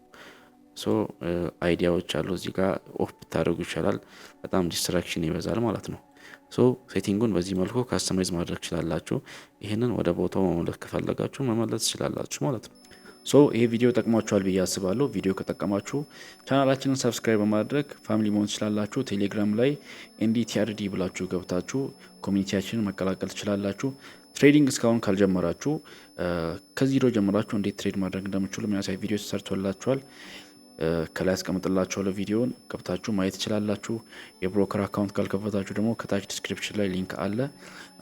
አይዲያዎች አሉ እዚህ ጋር ኦፍ ብታደርጉ ይሻላል። በጣም ዲስትራክሽን ይበዛል ማለት ነው። ሴቲንጉን በዚህ መልኩ ካስተማይዝ ማድረግ ትችላላችሁ። ይህንን ወደ ቦታው መመለስ ከፈለጋችሁ መመለስ ትችላላችሁ ማለት ነው። ይሄ ቪዲዮ ጠቅሟችኋል ብዬ አስባለሁ። ቪዲዮ ከጠቀማችሁ ቻናላችንን ሰብስክራይብ በማድረግ ፋሚሊ መሆን ትችላላችሁ። ቴሌግራም ላይ NDTRD ብላችሁ ገብታችሁ ኮሚኒቲያችንን መቀላቀል ትችላላችሁ። ትሬዲንግ እስካሁን ካልጀመራችሁ ከዜሮ ጀምራችሁ እንዴት ትሬድ ማድረግ እንደምችሉ የሚያሳይ ቪዲዮ ተሰርቶላችኋል። ከላይ አስቀምጥላችኋለሁ፣ ቪዲዮን ገብታችሁ ማየት ትችላላችሁ። የብሮከር አካውንት ካልከፈታችሁ ደግሞ ከታች ዲስክሪፕሽን ላይ ሊንክ አለ፣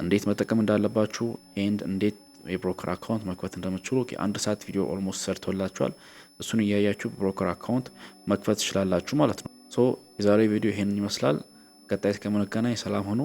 እንዴት መጠቀም እንዳለባችሁ ኤንድ እንዴት የብሮከር አካውንት መክፈት እንደምትችሉ የአንድ ሰዓት ቪዲዮ ኦልሞስት ሰርቶላችኋል። እሱን እያያችሁ ብሮከር አካውንት መክፈት ትችላላችሁ ማለት ነው። የዛሬ ቪዲዮ ይሄንን ይመስላል። ቀጣይ እስከምንገናኝ ሰላም ሆኑ።